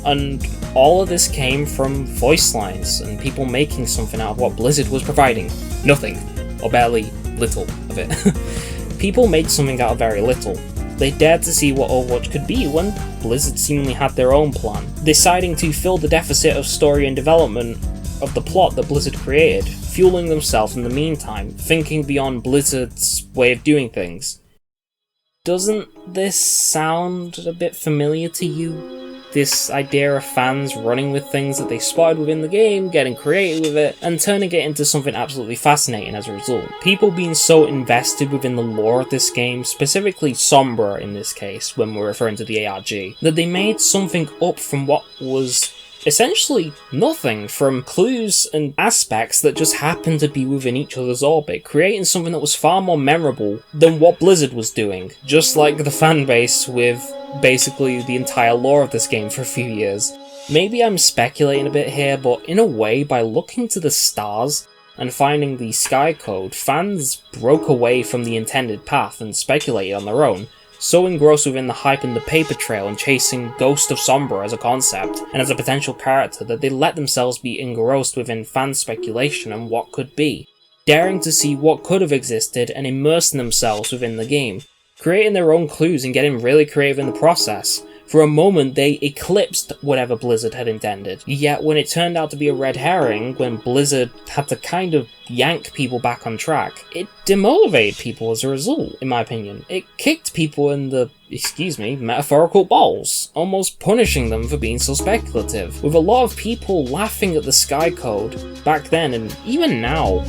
And all of this came from voice lines and people making something out of what Blizzard was providing. Nothing, or barely little of it. People made something out of very little. They dared to see what Overwatch could be when Blizzard seemingly had their own plan, deciding to fill the deficit of story and development of the plot that Blizzard created, fueling themselves in the meantime, thinking beyond Blizzard's way of doing things. Doesn't this sound a bit familiar to you? This idea of fans running with things that they spotted within the game, getting creative with it, and turning it into something absolutely fascinating as a result. People being so invested within the lore of this game, specifically Sombra in this case, when we're referring to the ARG, that they made something up from what was essentially nothing, from clues and aspects that just happened to be within each other's orbit, creating something that was far more memorable than what Blizzard was doing, just like the fanbase with basically the entire lore of this game for a few years. Maybe I'm speculating a bit here, but in a way, by looking to the stars and finding the sky code, fans broke away from the intended path and speculated on their own, so engrossed within the hype and the paper trail and chasing Ghost of Sombra as a concept and as a potential character that they let themselves be engrossed within fan speculation and what could be, daring to see what could have existed and immersing themselves within the game, creating their own clues and getting really creative in the process. For a moment, they eclipsed whatever Blizzard had intended, yet when it turned out to be a red herring, when Blizzard had to kind of yank people back on track, it demotivated people as a result, in my opinion. It kicked people in the, metaphorical balls, almost punishing them for being so speculative, with a lot of people laughing at the Sky Code back then and even now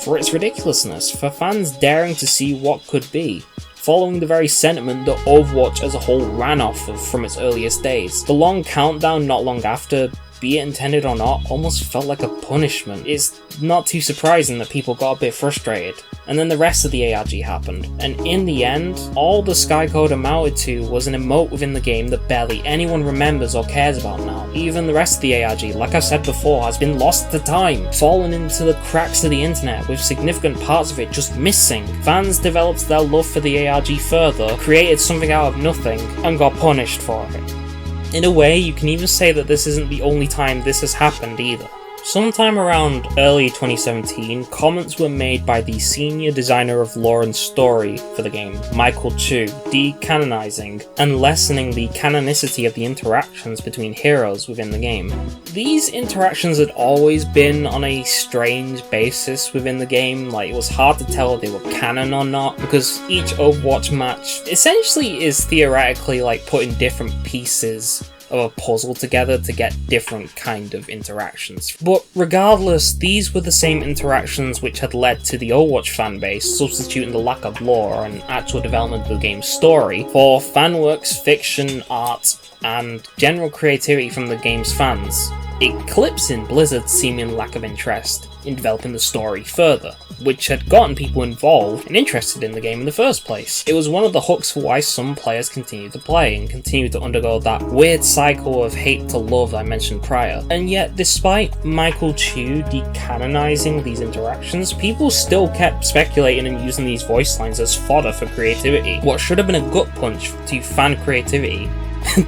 for its ridiculousness, for fans daring to see what could be, following the very sentiment that Overwatch as a whole ran off of from its earliest days. The long countdown not long after, be it intended or not, almost felt like a punishment. It's not too surprising that people got a bit frustrated. And then the rest of the ARG happened, and in the end, all the Sky Code amounted to was an emote within the game that barely anyone remembers or cares about now. Even the rest of the ARG, like I've said before, has been lost to time, fallen into the cracks of the internet, with significant parts of it just missing. Fans developed their love for the ARG further, created something out of nothing, and got punished for it. In a way, you can even say that this isn't the only time this has happened either. Sometime around early 2017, comments were made by the senior designer of lore and story for the game, Michael Chu, decanonizing and lessening the canonicity of the interactions between heroes within the game. These interactions had always been on a strange basis within the game, like it was hard to tell if they were canon or not, because each Overwatch match essentially is theoretically like putting different pieces of a puzzle together to get different kind of interactions. But regardless, these were the same interactions which had led to the Overwatch fanbase substituting the lack of lore and actual development of the game's story for fanworks, fiction, art, and general creativity from the game's fans, eclipsing Blizzard's seeming lack of interest in developing the story further, which had gotten people involved and interested in the game in the first place. It was one of the hooks for why some players continued to play and continued to undergo that weird cycle of hate to love I mentioned prior. And yet, despite Michael Chu decanonizing these interactions, people still kept speculating and using these voice lines as fodder for creativity. What should have been a gut punch to fan creativity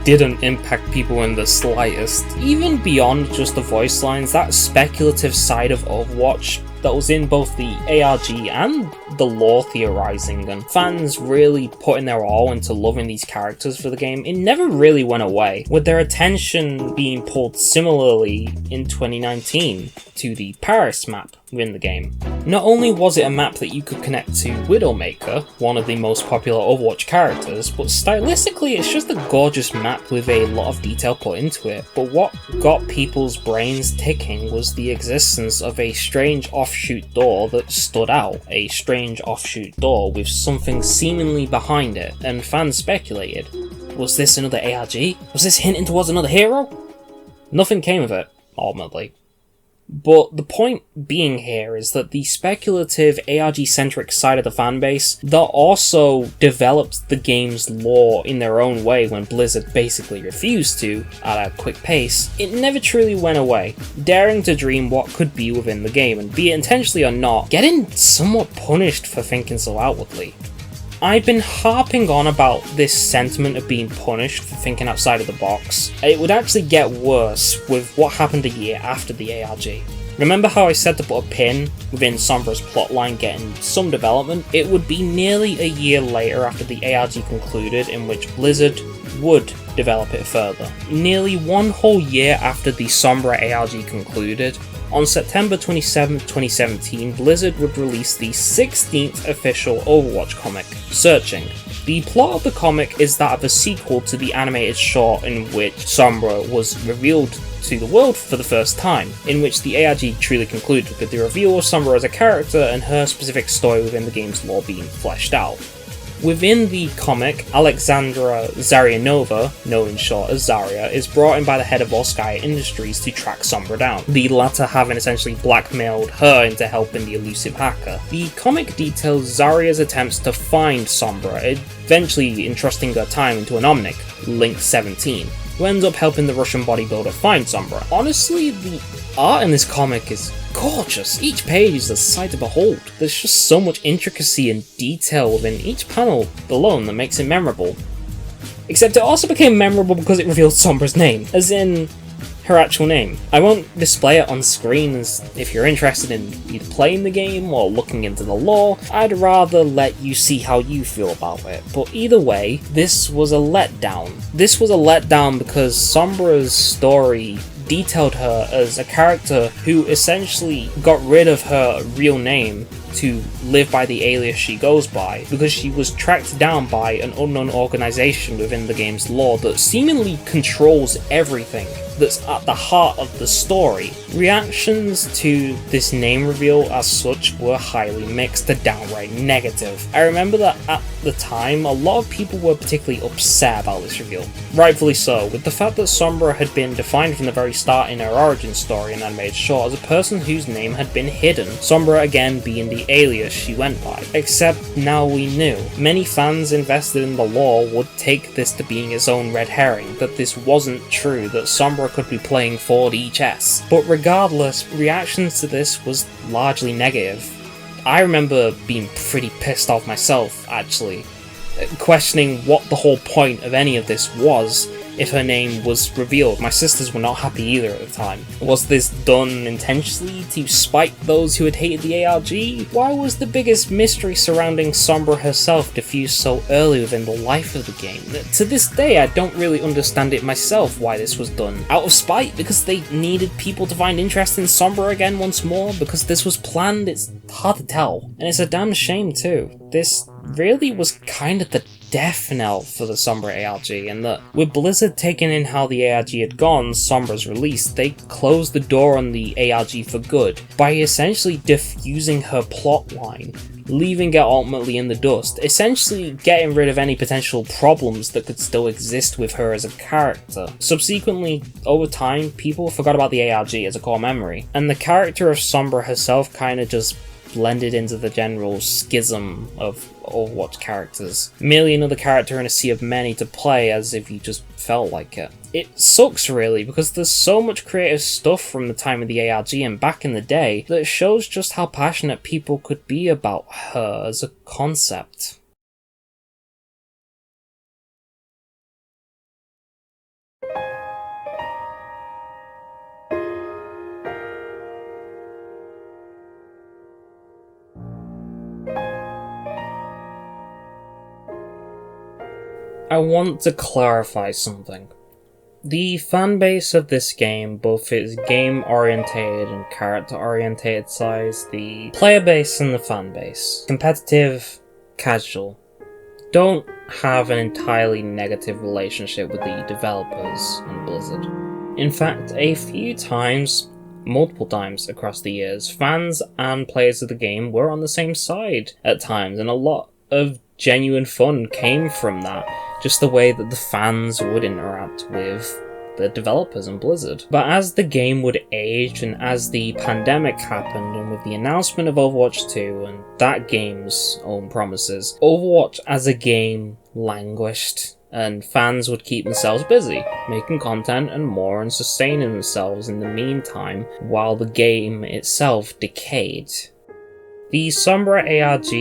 didn't impact people in the slightest. Even beyond just the voice lines, that speculative side of Overwatch that was in both the ARG and the lore theorizing, and fans really putting their all into loving these characters for the game, it never really went away, with their attention being pulled similarly in 2019 to the Paris map within the game. Not only was it a map that you could connect to Widowmaker, one of the most popular Overwatch characters, but stylistically it's just a gorgeous map with a lot of detail put into it. But what got people's brains ticking was the existence of a strange offshoot door that stood out, a strange offshoot door with something seemingly behind it, and fans speculated, was this another ARG? Was this hinting towards another hero? Nothing came of it, ultimately. But the point being here is that the speculative ARG-centric side of the fanbase that also developed the game's lore in their own way when Blizzard basically refused to, at a quick pace, it never truly went away, daring to dream what could be within the game, and be it intentionally or not, getting somewhat punished for thinking so outwardly. I've been harping on about this sentiment of being punished for thinking outside of the box. It would actually get worse with what happened a year after the ARG. Remember how I said to put a pin within Sombra's plotline getting some development? It would be nearly a year later after the ARG concluded in which Blizzard would develop it further. Nearly one whole year after the Sombra ARG concluded, on September 27, 2017, Blizzard would release the 16th official Overwatch comic, Searching. The plot of the comic is that of a sequel to the animated short in which Sombra was revealed to the world for the first time, in which the ARG truly concluded with the reveal of Sombra as a character and her specific story within the game's lore being fleshed out. Within the comic, Alexandra Zarianova, known in short as Zarya, is brought in by the head of Volskaya Industries to track Sombra down, the latter having essentially blackmailed her into helping the elusive hacker. The comic details Zarya's attempts to find Sombra, eventually entrusting her time into an Omnic, Link 17, who ends up helping the Russian bodybuilder find Sombra. Honestly, the art in this comic is gorgeous. Each page is a sight to behold. There's just so much intricacy and detail within each panel alone that makes it memorable. Except it also became memorable because it revealed Sombra's name, as in her actual name. I won't display it on screen, as if you're interested in either playing the game or looking into the lore, I'd rather let you see how you feel about it. But either way, this was a letdown. This was a letdown because Sombra's story detailed her as a character who essentially got rid of her real name to live by the alias she goes by, because she was tracked down by an unknown organization within the game's lore that seemingly controls everything that's at the heart of the story. Reactions to this name reveal as such were highly mixed to downright negative. I remember that at the time, a lot of people were particularly upset about this reveal. Rightfully so, with the fact that Sombra had been defined from the very start in her origin story in animated short as a person whose name had been hidden, Sombra again being the alias she went by. Except now we knew. Many fans invested in the lore would take this to being its own red herring, that this wasn't true, that Sombra could be playing for the chess. But regardless, reactions to this was largely negative. I remember being pretty pissed off myself, actually, questioning what the whole point of any of this was if her name was revealed. My sisters were not happy either at the time. Was this done intentionally to spite those who had hated the ARG? Why was the biggest mystery surrounding Sombra herself diffused so early within the life of the game? To this day, I don't really understand it myself why this was done. Out of spite? Because they needed people to find interest in Sombra again once more? Because this was planned? It's hard to tell. And it's a damn shame too. This really was kind of the death knell for the Sombra ARG, and that with Blizzard taking in how the ARG had gone, Sombra's release, they closed the door on the ARG for good by essentially diffusing her plotline, leaving it ultimately in the dust, essentially getting rid of any potential problems that could still exist with her as a character. Subsequently, over time, people forgot about the ARG as a core memory, and the character of Sombra herself kind of just blended into the general schism of Overwatch characters. Merely another character in a sea of many to play as if you just felt like it. It sucks really, because there's so much creative stuff from the time of the ARG and back in the day that shows just how passionate people could be about her as a concept. I want to clarify something. The fanbase of this game, both its game-orientated and character-orientated sides, the player base and the fanbase, competitive, casual, don't have an entirely negative relationship with the developers and Blizzard. In fact, a few times, multiple times across the years, fans and players of the game were on the same side at times, and a lot of genuine fun came from that. Just the way that the fans would interact with the developers and Blizzard. But as the game would age, and as the pandemic happened, and with the announcement of Overwatch 2 and that game's own promises, Overwatch as a game languished, and fans would keep themselves busy, making content and more, and sustaining themselves in the meantime, while the game itself decayed. The Sombra ARG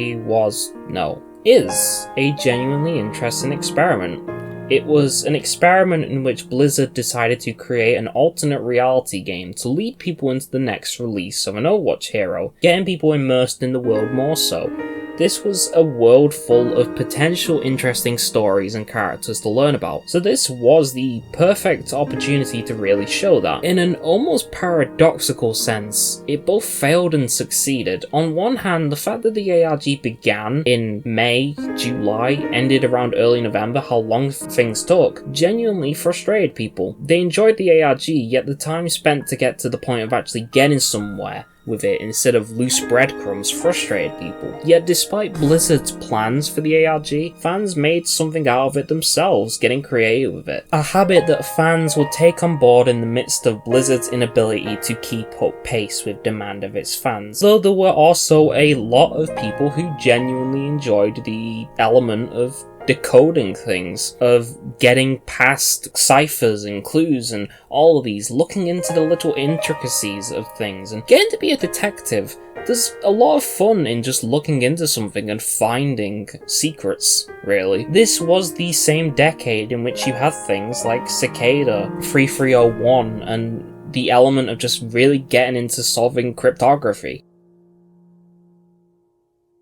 is a genuinely interesting experiment. It was an experiment in which Blizzard decided to create an alternate reality game to lead people into the next release of an Overwatch hero, getting people immersed in the world more so. This was a world full of potential interesting stories and characters to learn about, so this was the perfect opportunity to really show that. In an almost paradoxical sense, it both failed and succeeded. On one hand, the fact that the ARG began in May, July, ended around early November, how long things took, genuinely frustrated people. They enjoyed the ARG, yet the time spent to get to the point of actually getting somewhere with it instead of loose breadcrumbs frustrated people. Yet despite Blizzard's plans for the ARG, fans made something out of it themselves, getting creative with it. A habit that fans would take on board in the midst of Blizzard's inability to keep up pace with demand of its fans. Though there were also a lot of people who genuinely enjoyed the element of decoding things, of getting past ciphers and clues and all of these, looking into the little intricacies of things and getting to be a detective. There's a lot of fun in just looking into something and finding secrets, really. This was the same decade in which you had things like Cicada, 3301, and the element of just really getting into solving cryptography.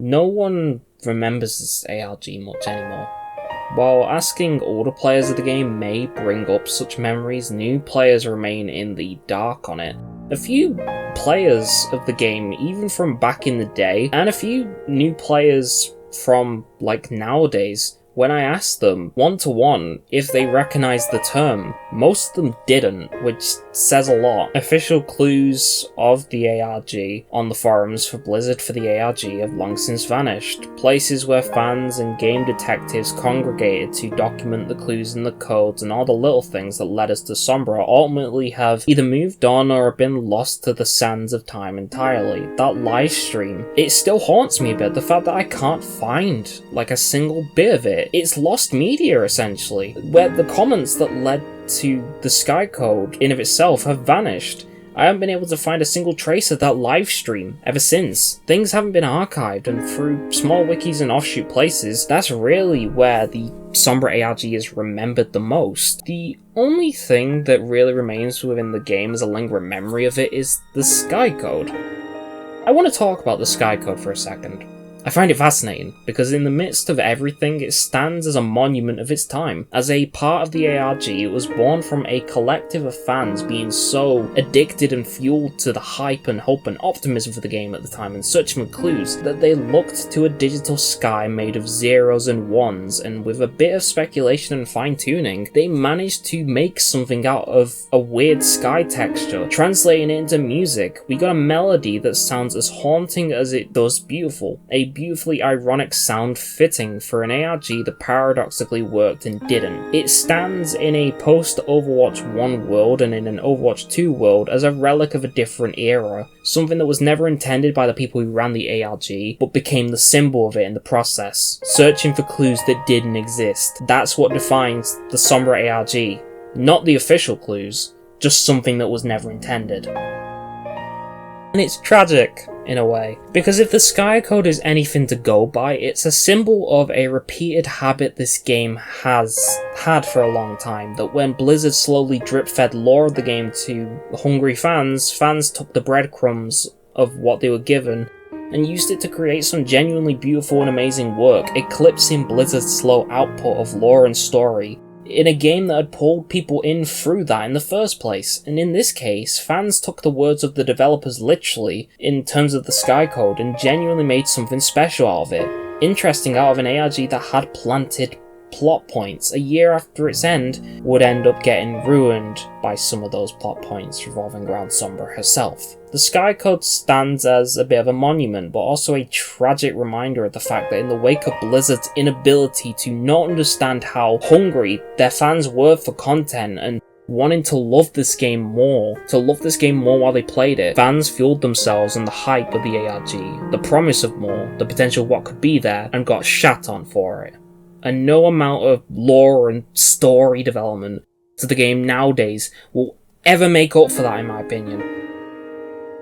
No one remembers this ARG much anymore. While asking older players of the game may bring up such memories, new players remain in the dark on it. A few players of the game, even from back in the day, and a few new players from, like, nowadays, when I asked them one-to-one if they recognized the term, most of them didn't, which says a lot. Official clues of the ARG on the forums for Blizzard for the ARG have long since vanished. Places where fans and game detectives congregated to document the clues and the codes and all the little things that led us to Sombra ultimately have either moved on or have been lost to the sands of time entirely. That live stream, it still haunts me a bit, the fact that I can't find like a single bit of it. It's lost media, essentially, where the comments that led to the Sky Code in of itself have vanished. I haven't been able to find a single trace of that live stream ever since. Things haven't been archived, and through small wikis and offshoot places, that's really where the Sombra ARG is remembered the most. The only thing that really remains within the game as a lingering memory of it is the Sky Code. I want to talk about the Sky Code for a second. I find it fascinating, because in the midst of everything, it stands as a monument of its time. As a part of the ARG, it was born from a collective of fans being so addicted and fueled to the hype and hope and optimism for the game at the time, and searching for clues, that they looked to a digital sky made of zeros and ones, and with a bit of speculation and fine-tuning, they managed to make something out of a weird sky texture, translating it into music. We got a melody that sounds as haunting as it does beautiful, a beautifully ironic sound fitting for an ARG that paradoxically worked and didn't. It stands in a post-Overwatch 1 world and in an Overwatch 2 world as a relic of a different era, something that was never intended by the people who ran the ARG, but became the symbol of it in the process, searching for clues that didn't exist. That's what defines the Sombra ARG, not the official clues, just something that was never intended. And it's tragic, in a way, because if the Sky Code is anything to go by, it's a symbol of a repeated habit this game has had for a long time, that when Blizzard slowly drip-fed lore of the game to hungry fans, fans took the breadcrumbs of what they were given and used it to create some genuinely beautiful and amazing work, eclipsing Blizzard's slow output of lore and story in a game that had pulled people in through that in the first place. And in this case, fans took the words of the developers literally in terms of the Sky Code and genuinely made something special out of it. Interesting out of an ARG that had planted plot points a year after its end would end up getting ruined by some of those plot points revolving around Sombra herself. The Sky Code stands as a bit of a monument, but also a tragic reminder of the fact that in the wake of Blizzard's inability to not understand how hungry their fans were for content and wanting to love this game more while they played it, fans fueled themselves on the hype of the ARG, the promise of more, the potential what could be there, and got shat on for it. And no amount of lore and story development to the game nowadays will ever make up for that, in my opinion.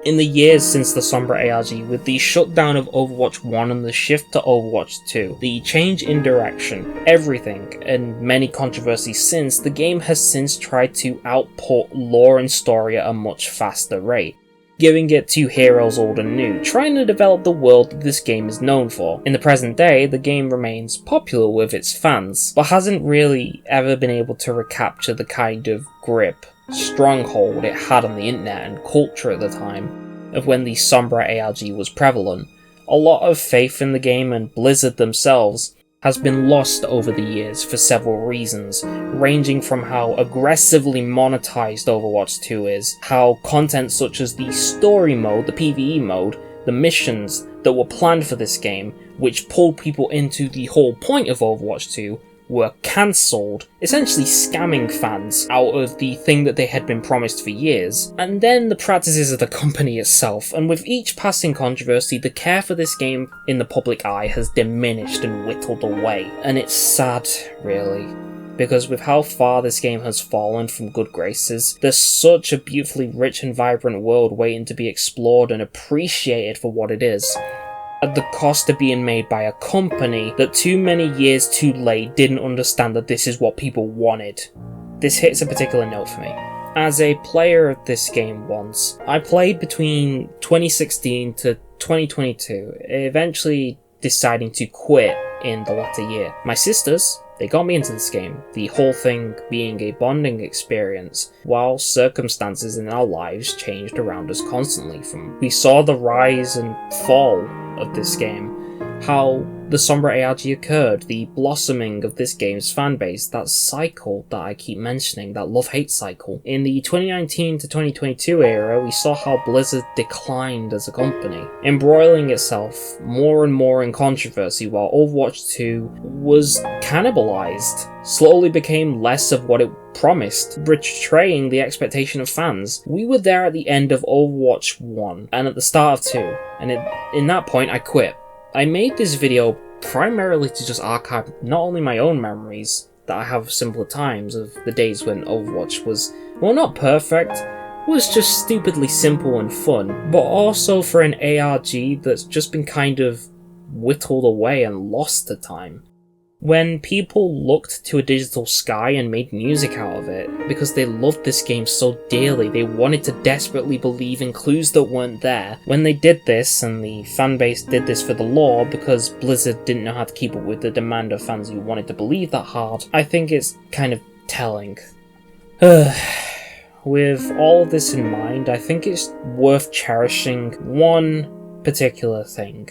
In the years since the Sombra ARG, with the shutdown of Overwatch 1 and the shift to Overwatch 2, the change in direction, everything, and many controversies since, the game has since tried to output lore and story at a much faster rate, giving it to heroes old and new, trying to develop the world that this game is known for. In the present day, the game remains popular with its fans, but hasn't really ever been able to recapture the kind of grip, stronghold it had on the internet and culture at the time of when the Sombra ARG was prevalent. A lot of faith in the game and Blizzard themselves has been lost over the years for several reasons, ranging from how aggressively monetized Overwatch 2 is, how content such as the story mode, the PvE mode, the missions that were planned for this game, which pulled people into the whole point of Overwatch 2, were cancelled, essentially scamming fans out of the thing that they had been promised for years. And then the practices of the company itself, and with each passing controversy, the care for this game in the public eye has diminished and whittled away. And it's sad, really, because with how far this game has fallen from good graces, there's such a beautifully rich and vibrant world waiting to be explored and appreciated for what it is, at the cost of being made by a company that too many years too late didn't understand that this is what people wanted. This hits a particular note for me. As a player of this game once, I played between 2016 to 2022, eventually deciding to quit in the latter year. My sisters, they got me into this game, the whole thing being a bonding experience, while circumstances in our lives changed around us constantly. We saw the rise and fall of this game, how the Sombra ARG occurred, the blossoming of this game's fanbase, that cycle that I keep mentioning, that love-hate cycle. In the 2019 to 2022 era, we saw how Blizzard declined as a company, embroiling itself more and more in controversy while Overwatch 2 was cannibalized, slowly became less of what it promised, betraying the expectation of fans. We were there at the end of Overwatch 1 and at the start of 2, and in that point I quit. I made this video primarily to just archive not only my own memories that I have of simpler times of the days when Overwatch was, well, not perfect, was just stupidly simple and fun, but also for an ARG that's just been kind of whittled away and lost to time. When people looked to a digital sky and made music out of it, because they loved this game so dearly, they wanted to desperately believe in clues that weren't there. When they did this, and the fanbase did this for the lore, because Blizzard didn't know how to keep up with the demand of fans who wanted to believe that hard, I think it's kind of telling. With all of this in mind, I think it's worth cherishing one particular thing.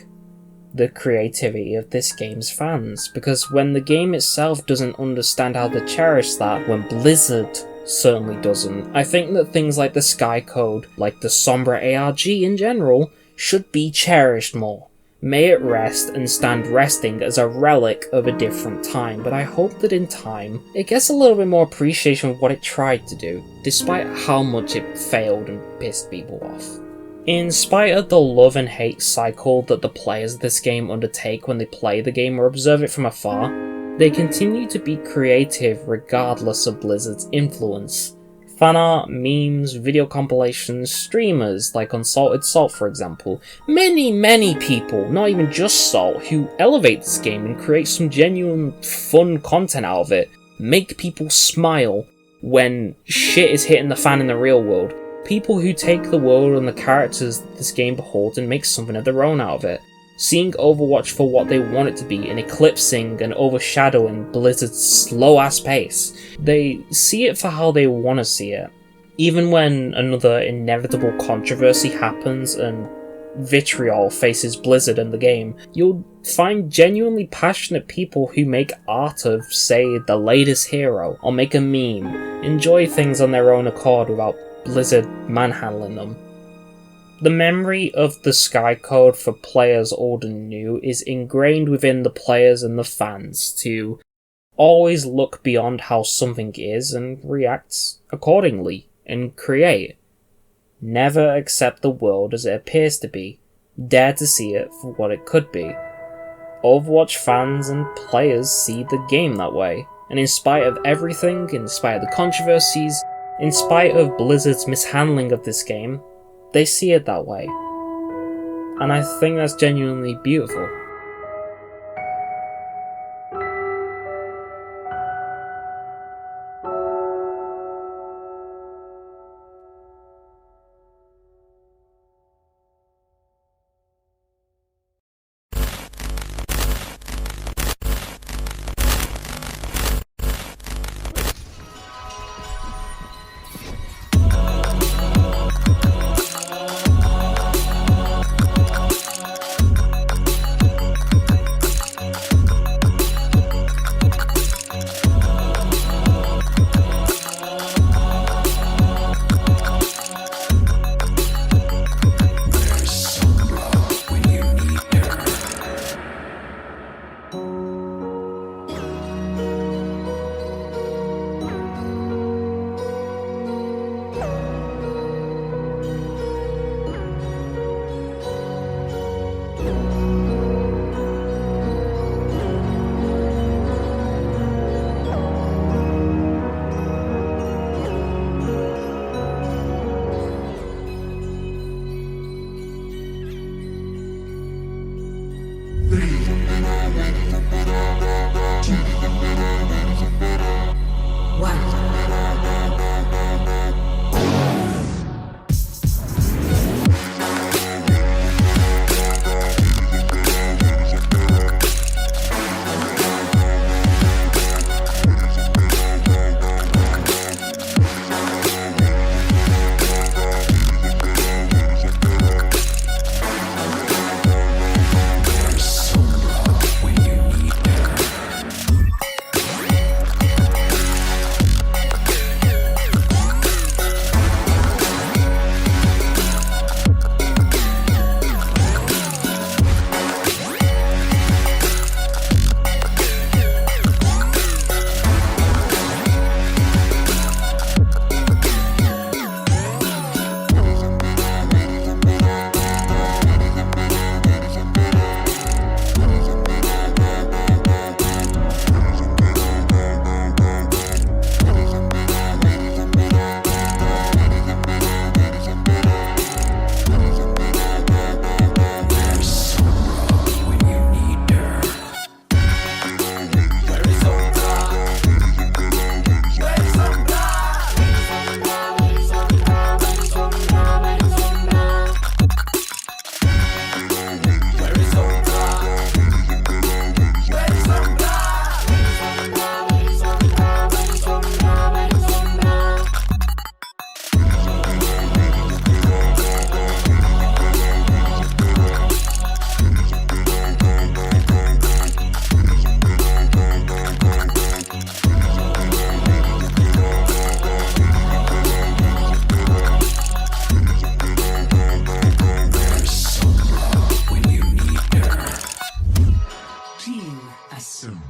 The creativity of this game's fans, because when the game itself doesn't understand how to cherish that, when Blizzard certainly doesn't, I think that things like the Sky Code, like the Sombra ARG in general, should be cherished more. May it rest and stand resting as a relic of a different time, but I hope that in time, it gets a little bit more appreciation of what it tried to do, despite how much it failed and pissed people off. In spite of the love and hate cycle that the players of this game undertake when they play the game or observe it from afar, they continue to be creative regardless of Blizzard's influence. Fanart, memes, video compilations, streamers like Unsalted Salt for example, many people, not even just Salt, who elevate this game and create some genuine fun content out of it, make people smile when shit is hitting the fan in the real world. people who take the world and the characters this game beholds and make something of their own out of it, seeing Overwatch for what they want it to be and eclipsing and overshadowing Blizzard's slow-ass pace. They see it for how they want to see it. Even when another inevitable controversy happens and vitriol faces Blizzard and the game, you'll find genuinely passionate people who make art of, say, the latest hero, or make a meme, enjoy things on their own accord without Blizzard manhandling them. The memory of the Sky Code for players old and new is ingrained within the players and the fans to always look beyond how something is and react accordingly, and create. Never accept the world as it appears to be, dare to see it for what it could be. Overwatch fans and players see the game that way, and in spite of everything, in spite of the controversies, in spite of Blizzard's mishandling of this game, they see it that way. And I think that's genuinely beautiful. Team assume.